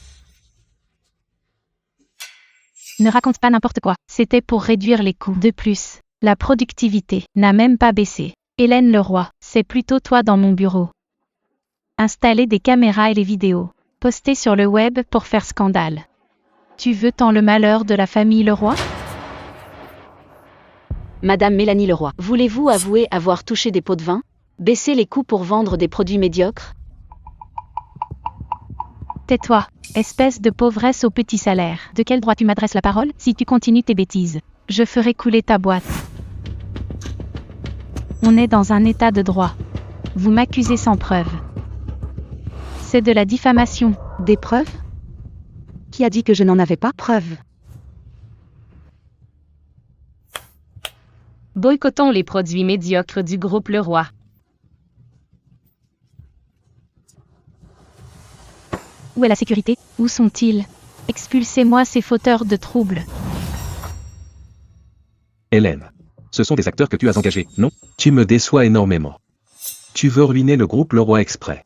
Ne raconte pas n'importe quoi. C'était pour réduire les coûts. De plus, la productivité n'a même pas baissé. Hélène Leroy, c'est plutôt toi dans mon bureau. Installer des caméras et les vidéos. Poster sur le web pour faire scandale. Tu veux tant le malheur de la famille Leroy? Madame Mélanie Leroy, voulez-vous avouer avoir touché des pots de vin? Baisser les coûts pour vendre des produits médiocres? Tais-toi, espèce de pauvresse au petit salaire. De quel droit tu m'adresses la parole? Si tu continues tes bêtises, je ferai couler ta boîte. On est dans un état de droit. Vous m'accusez sans preuve. C'est de la diffamation. Des preuves? Qui a dit que je n'en avais pas? Preuve. Boycottons les produits médiocres du groupe Le Roi. Où est la sécurité? Où sont-ils? Expulsez-moi ces fauteurs de troubles. Hélène. Ce sont des acteurs que tu as engagés, non? Tu me déçois énormément. Tu veux ruiner le groupe Le Roi exprès.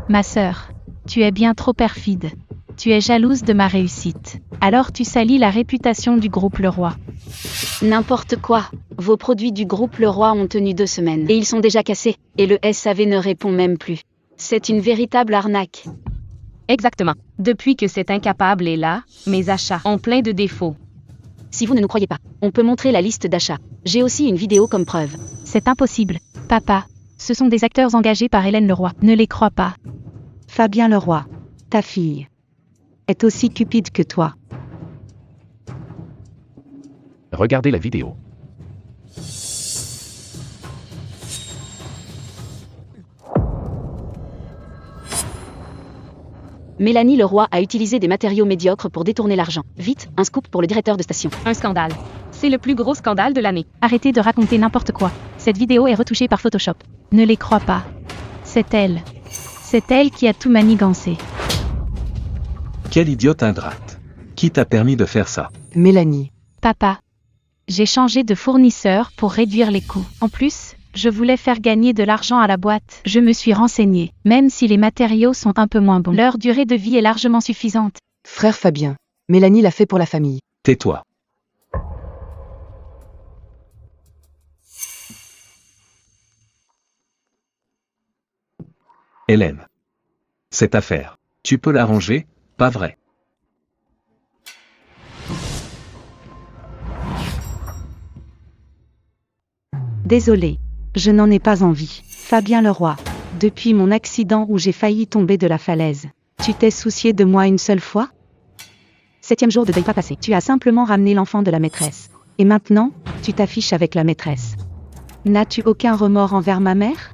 Ma sœur, tu es bien trop perfide. Tu es jalouse de ma réussite. Alors tu salis la réputation du groupe Le Roi. N'importe quoi. Vos produits du groupe Le Roi ont tenu 2 semaines. Et ils sont déjà cassés. Et le SAV ne répond même plus. C'est une véritable arnaque. Exactement. Depuis que cet incapable est là, mes achats ont plein de défauts. Si vous ne nous croyez pas, on peut montrer la liste d'achats. J'ai aussi une vidéo comme preuve. C'est impossible. Papa, ce sont des acteurs engagés par Hélène Leroy. Ne les crois pas. Fabien Leroy, ta fille, est aussi cupide que toi. Regardez la vidéo. Mélanie Leroy a utilisé des matériaux médiocres pour détourner l'argent. Vite, un scoop pour le directeur de station. Un scandale. C'est le plus gros scandale de l'année. Arrêtez de raconter n'importe quoi. Cette vidéo est retouchée par Photoshop. Ne les crois pas. C'est elle. C'est elle qui a tout manigancé. Quelle idiote ingrate. Qui t'a permis de faire ça? Mélanie. Papa. J'ai changé de fournisseur pour réduire les coûts. En plus, je voulais faire gagner de l'argent à la boîte. Je me suis renseignée. Même si les matériaux sont un peu moins bons, leur durée de vie est largement suffisante. Frère Fabien. Mélanie l'a fait pour la famille. Tais-toi. Hélène. Cette affaire, tu peux l'arranger, pas vrai? Désolé. Je n'en ai pas envie. Fabien Leroy. Depuis mon accident où j'ai failli tomber de la falaise, tu t'es soucié de moi une seule fois? 7e jour de deuil pas passé. Tu as simplement ramené l'enfant de la maîtresse. Et maintenant, tu t'affiches avec la maîtresse. N'as-tu aucun remords envers ma mère?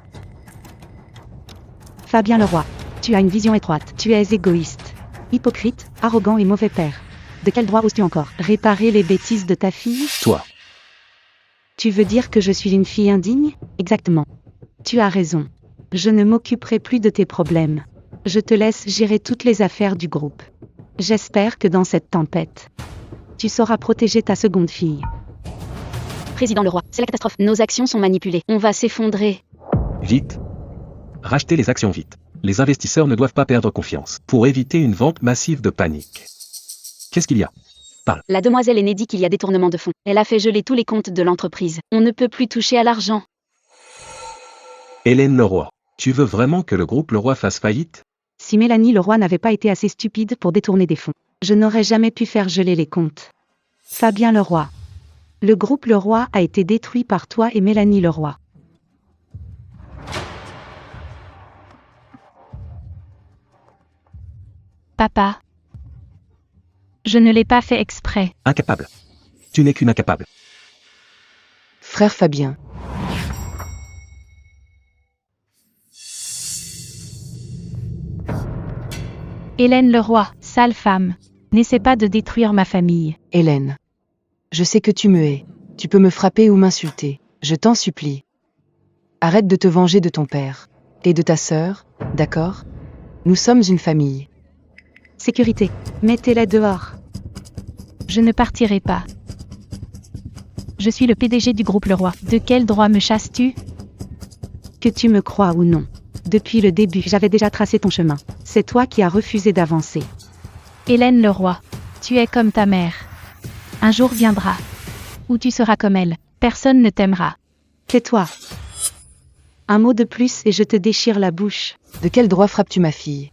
Fabien Leroy. Tu as une vision étroite. Tu es égoïste, hypocrite, arrogant et mauvais père. De quel droit oses-tu encore réparer les bêtises de ta fille? Toi. Tu veux dire que je suis une fille indigne? Exactement. Tu as raison. Je ne m'occuperai plus de tes problèmes. Je te laisse gérer toutes les affaires du groupe. J'espère que dans cette tempête, tu sauras protéger ta seconde fille. Président Leroy, c'est la catastrophe. Nos actions sont manipulées. On va s'effondrer. Vite. Rachetez les actions vite. Les investisseurs ne doivent pas perdre confiance. Pour éviter une vente massive de panique. Qu'est-ce qu'il y a? Parle. La demoiselle aînée dit qu'il y a détournement de fonds. Elle a fait geler tous les comptes de l'entreprise. On ne peut plus toucher à l'argent. Hélène Leroy. Tu veux vraiment que le groupe Leroy fasse faillite? Si Mélanie Leroy n'avait pas été assez stupide pour détourner des fonds, je n'aurais jamais pu faire geler les comptes. Fabien Leroy. Le groupe Leroy a été détruit par toi et Mélanie Leroy. Papa. Je ne l'ai pas fait exprès. Incapable. Tu n'es qu'une incapable. Frère Fabien. Hélène Leroy, sale femme. N'essaie pas de détruire ma famille. Hélène. Je sais que tu me hais. Tu peux me frapper ou m'insulter. Je t'en supplie. Arrête de te venger de ton père. Et de ta sœur, d'accord? Nous sommes une famille. Sécurité. Mettez-les dehors. Je ne partirai pas. Je suis le PDG du groupe Leroy. De quel droit me chasses-tu? Que tu me crois ou non. Depuis le début, j'avais déjà tracé ton chemin. C'est toi qui as refusé d'avancer. Hélène Leroy, tu es comme ta mère. Un jour viendra où tu seras comme elle. Personne ne t'aimera. Tais-toi. Un mot de plus et je te déchire la bouche. De quel droit frappes-tu ma fille?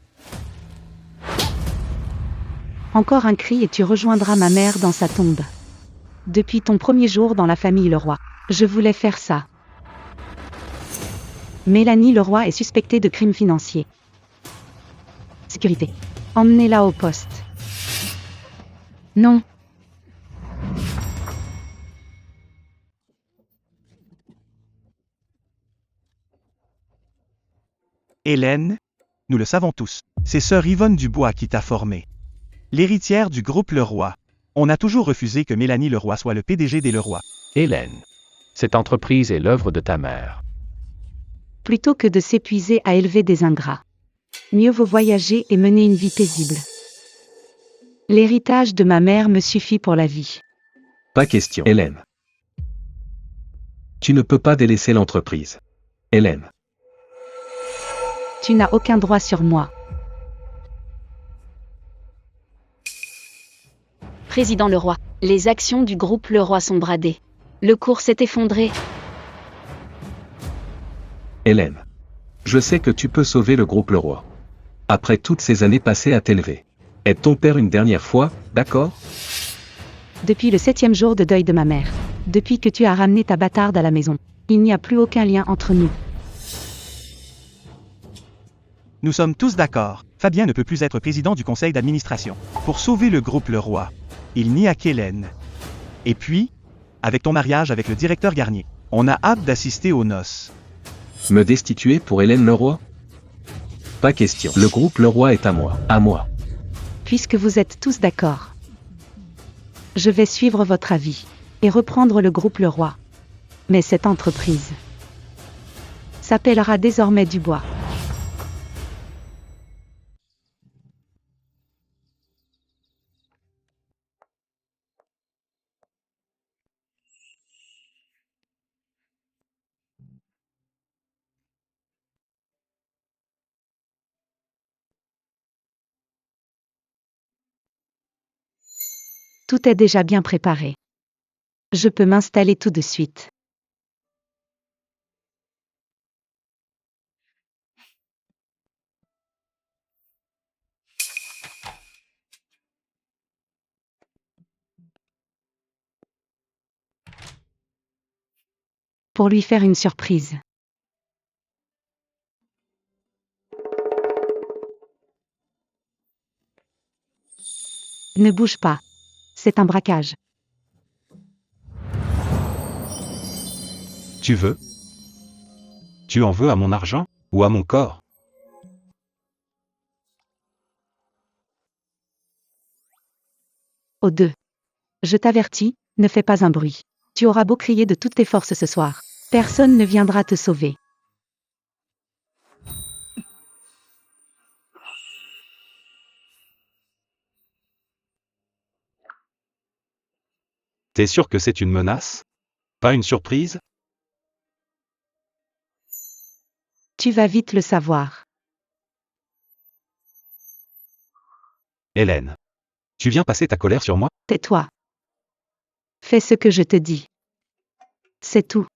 Encore un cri et tu rejoindras ma mère dans sa tombe. Depuis ton premier jour dans la famille Leroy, je voulais faire ça. Mélanie Leroy est suspectée de crimes financiers. Sécurité. Emmenez-la au poste. Non. Hélène, nous le savons tous, c'est sœur Yvonne Dubois qui t'a formée. L'héritière du groupe Leroy. On a toujours refusé que Mélanie Leroy soit le PDG des Leroy. Hélène, cette entreprise est l'œuvre de ta mère. Plutôt que de s'épuiser à élever des ingrats, mieux vaut voyager et mener une vie paisible. L'héritage de ma mère me suffit pour la vie. Pas question. Hélène. Tu ne peux pas délaisser l'entreprise. Hélène. Tu n'as aucun droit sur moi. Président Leroy, les actions du groupe Leroy sont bradées. Le cours s'est effondré. Hélène. Je sais que tu peux sauver le groupe Leroy. Après toutes ces années passées à t'élever. Aide ton père une dernière fois, d'accord? Depuis le 7e jour de deuil de ma mère. Depuis que tu as ramené ta bâtarde à la maison. Il n'y a plus aucun lien entre nous. Nous sommes tous d'accord. Fabien ne peut plus être président du conseil d'administration. Pour sauver le groupe Leroy, il n'y a qu'Hélène. Et puis, avec ton mariage avec le directeur Garnier, on a hâte d'assister aux noces. Me destituer pour Hélène Leroy? Pas question. Le groupe Leroy est à moi. À moi. Puisque vous êtes tous d'accord, je vais suivre votre avis et reprendre le groupe Leroy. Mais cette entreprise s'appellera désormais Dubois. Tout est déjà bien préparé. Je peux m'installer tout de suite. Pour lui faire une surprise. Ne bouge pas. C'est un braquage. Tu veux? Tu en veux à mon argent, ou à mon corps? Aux deux. Je t'avertis, ne fais pas un bruit. Tu auras beau crier de toutes tes forces ce soir. Personne ne viendra te sauver. T'es sûr que c'est une menace? Pas une surprise? Tu vas vite le savoir. Hélène. Tu viens passer ta colère sur moi? Tais-toi. Fais ce que je te dis. C'est tout.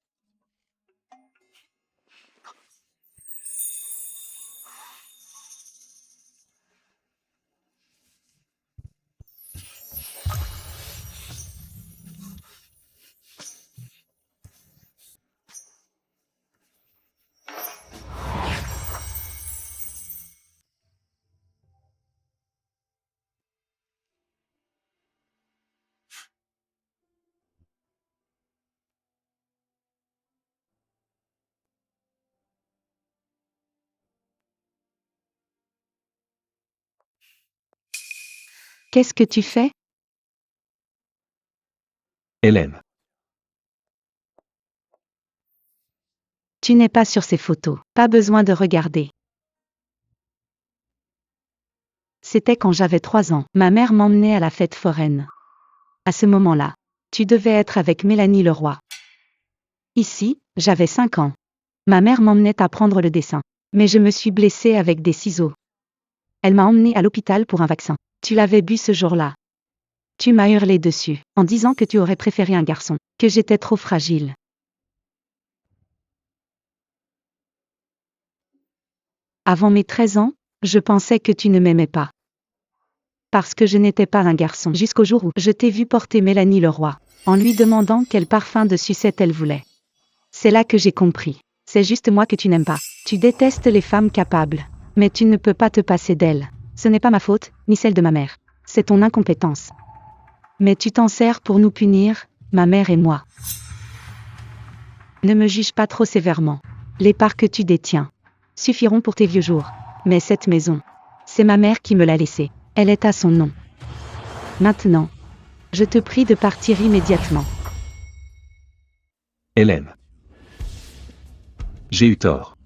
Qu'est-ce que tu fais? Hélène. Tu n'es pas sur ces photos. Pas besoin de regarder. C'était quand j'avais 3 ans. Ma mère m'emmenait à la fête foraine. À ce moment-là, tu devais être avec Mélanie Leroy. Ici, j'avais 5 ans. Ma mère m'emmenait apprendre le dessin. Mais je me suis blessée avec des ciseaux. Elle m'a emmenée à l'hôpital pour un vaccin. Tu l'avais bu ce jour-là. Tu m'as hurlé dessus, en disant que tu aurais préféré un garçon, que j'étais trop fragile. Avant mes 13 ans, je pensais que tu ne m'aimais pas. Parce que je n'étais pas un garçon. Jusqu'au jour où je t'ai vu porter Mélanie Leroy, en lui demandant quel parfum de sucette elle voulait. C'est là que j'ai compris. C'est juste moi que tu n'aimes pas. Tu détestes les femmes capables. Mais tu ne peux pas te passer d'elles. Ce n'est pas ma faute, ni celle de ma mère. C'est ton incompétence. Mais tu t'en sers pour nous punir, ma mère et moi. Ne me juge pas trop sévèrement. Les parts que tu détiens suffiront pour tes vieux jours. Mais cette maison, c'est ma mère qui me l'a laissée. Elle est à son nom. Maintenant, je te prie de partir immédiatement. Hélène. J'ai eu tort.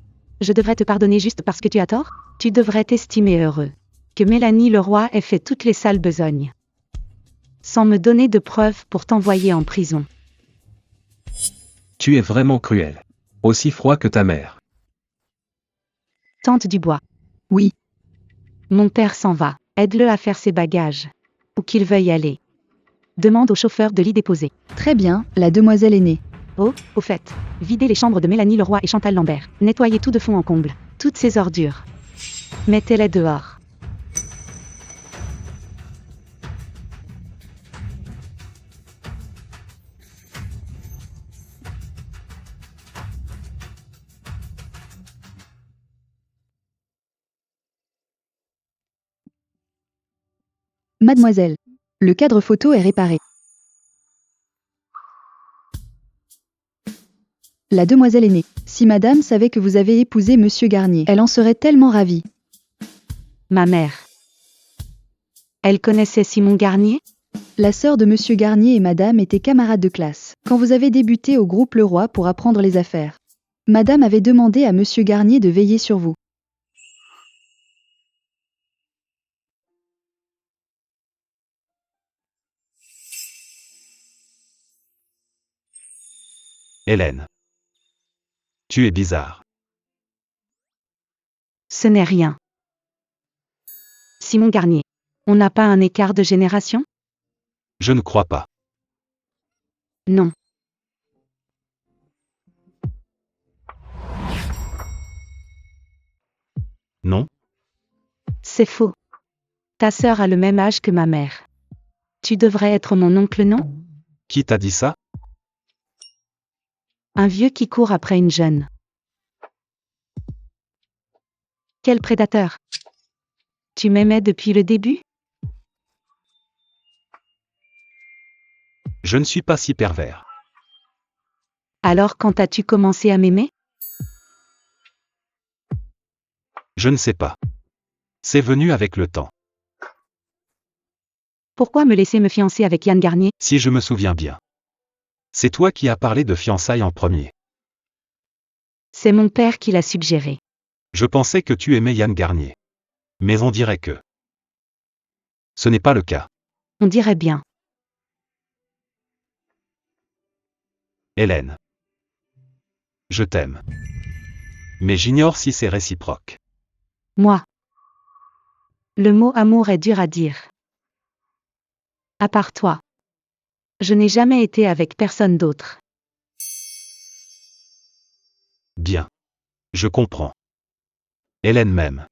Je devrais te pardonner juste parce que tu as tort? Tu devrais t'estimer heureux que Mélanie Leroy ait fait toutes les sales besognes, sans me donner de preuves pour t'envoyer en prison. Tu es vraiment cruel. Aussi froid que ta mère. Tante Dubois. Oui. Mon père s'en va. Aide-le à faire ses bagages. Où qu'il veuille aller. Demande au chauffeur de l'y déposer. Très bien, la demoiselle est née. Oh, au fait, videz les chambres de Mélanie Leroy et Chantal Lambert. Nettoyez tout de fond en comble. Toutes ces ordures. Mettez-les dehors. Mademoiselle, le cadre photo est réparé. La demoiselle est née. Si madame savait que vous avez épousé monsieur Garnier, elle en serait tellement ravie. Ma mère. Elle connaissait Simon Garnier? La sœur de monsieur Garnier et madame étaient camarades de classe. Quand vous avez débuté au groupe Leroy pour apprendre les affaires, madame avait demandé à monsieur Garnier de veiller sur vous. Hélène. Tu es bizarre. Ce n'est rien. Simon Garnier. On n'a pas un écart de génération? Je ne crois pas. Non. Non? C'est faux. Ta sœur a le même âge que ma mère. Tu devrais être mon oncle, non? Qui t'a dit ça? Un vieux qui court après une jeune. Quel prédateur! Tu m'aimais depuis le début? Je ne suis pas si pervers. Alors quand as-tu commencé à m'aimer? Je ne sais pas. C'est venu avec le temps. Pourquoi me laisser me fiancer avec Yann Garnier? Si je me souviens bien. C'est toi qui as parlé de fiançailles en premier. C'est mon père qui l'a suggéré. Je pensais que tu aimais Yann Garnier. Mais on dirait que... Ce n'est pas le cas. On dirait bien. Hélène. Je t'aime. Mais j'ignore si c'est réciproque. Moi. Le mot amour est dur à dire. À part toi. Je n'ai jamais été avec personne d'autre. Bien. Je comprends. Hélène m'aime.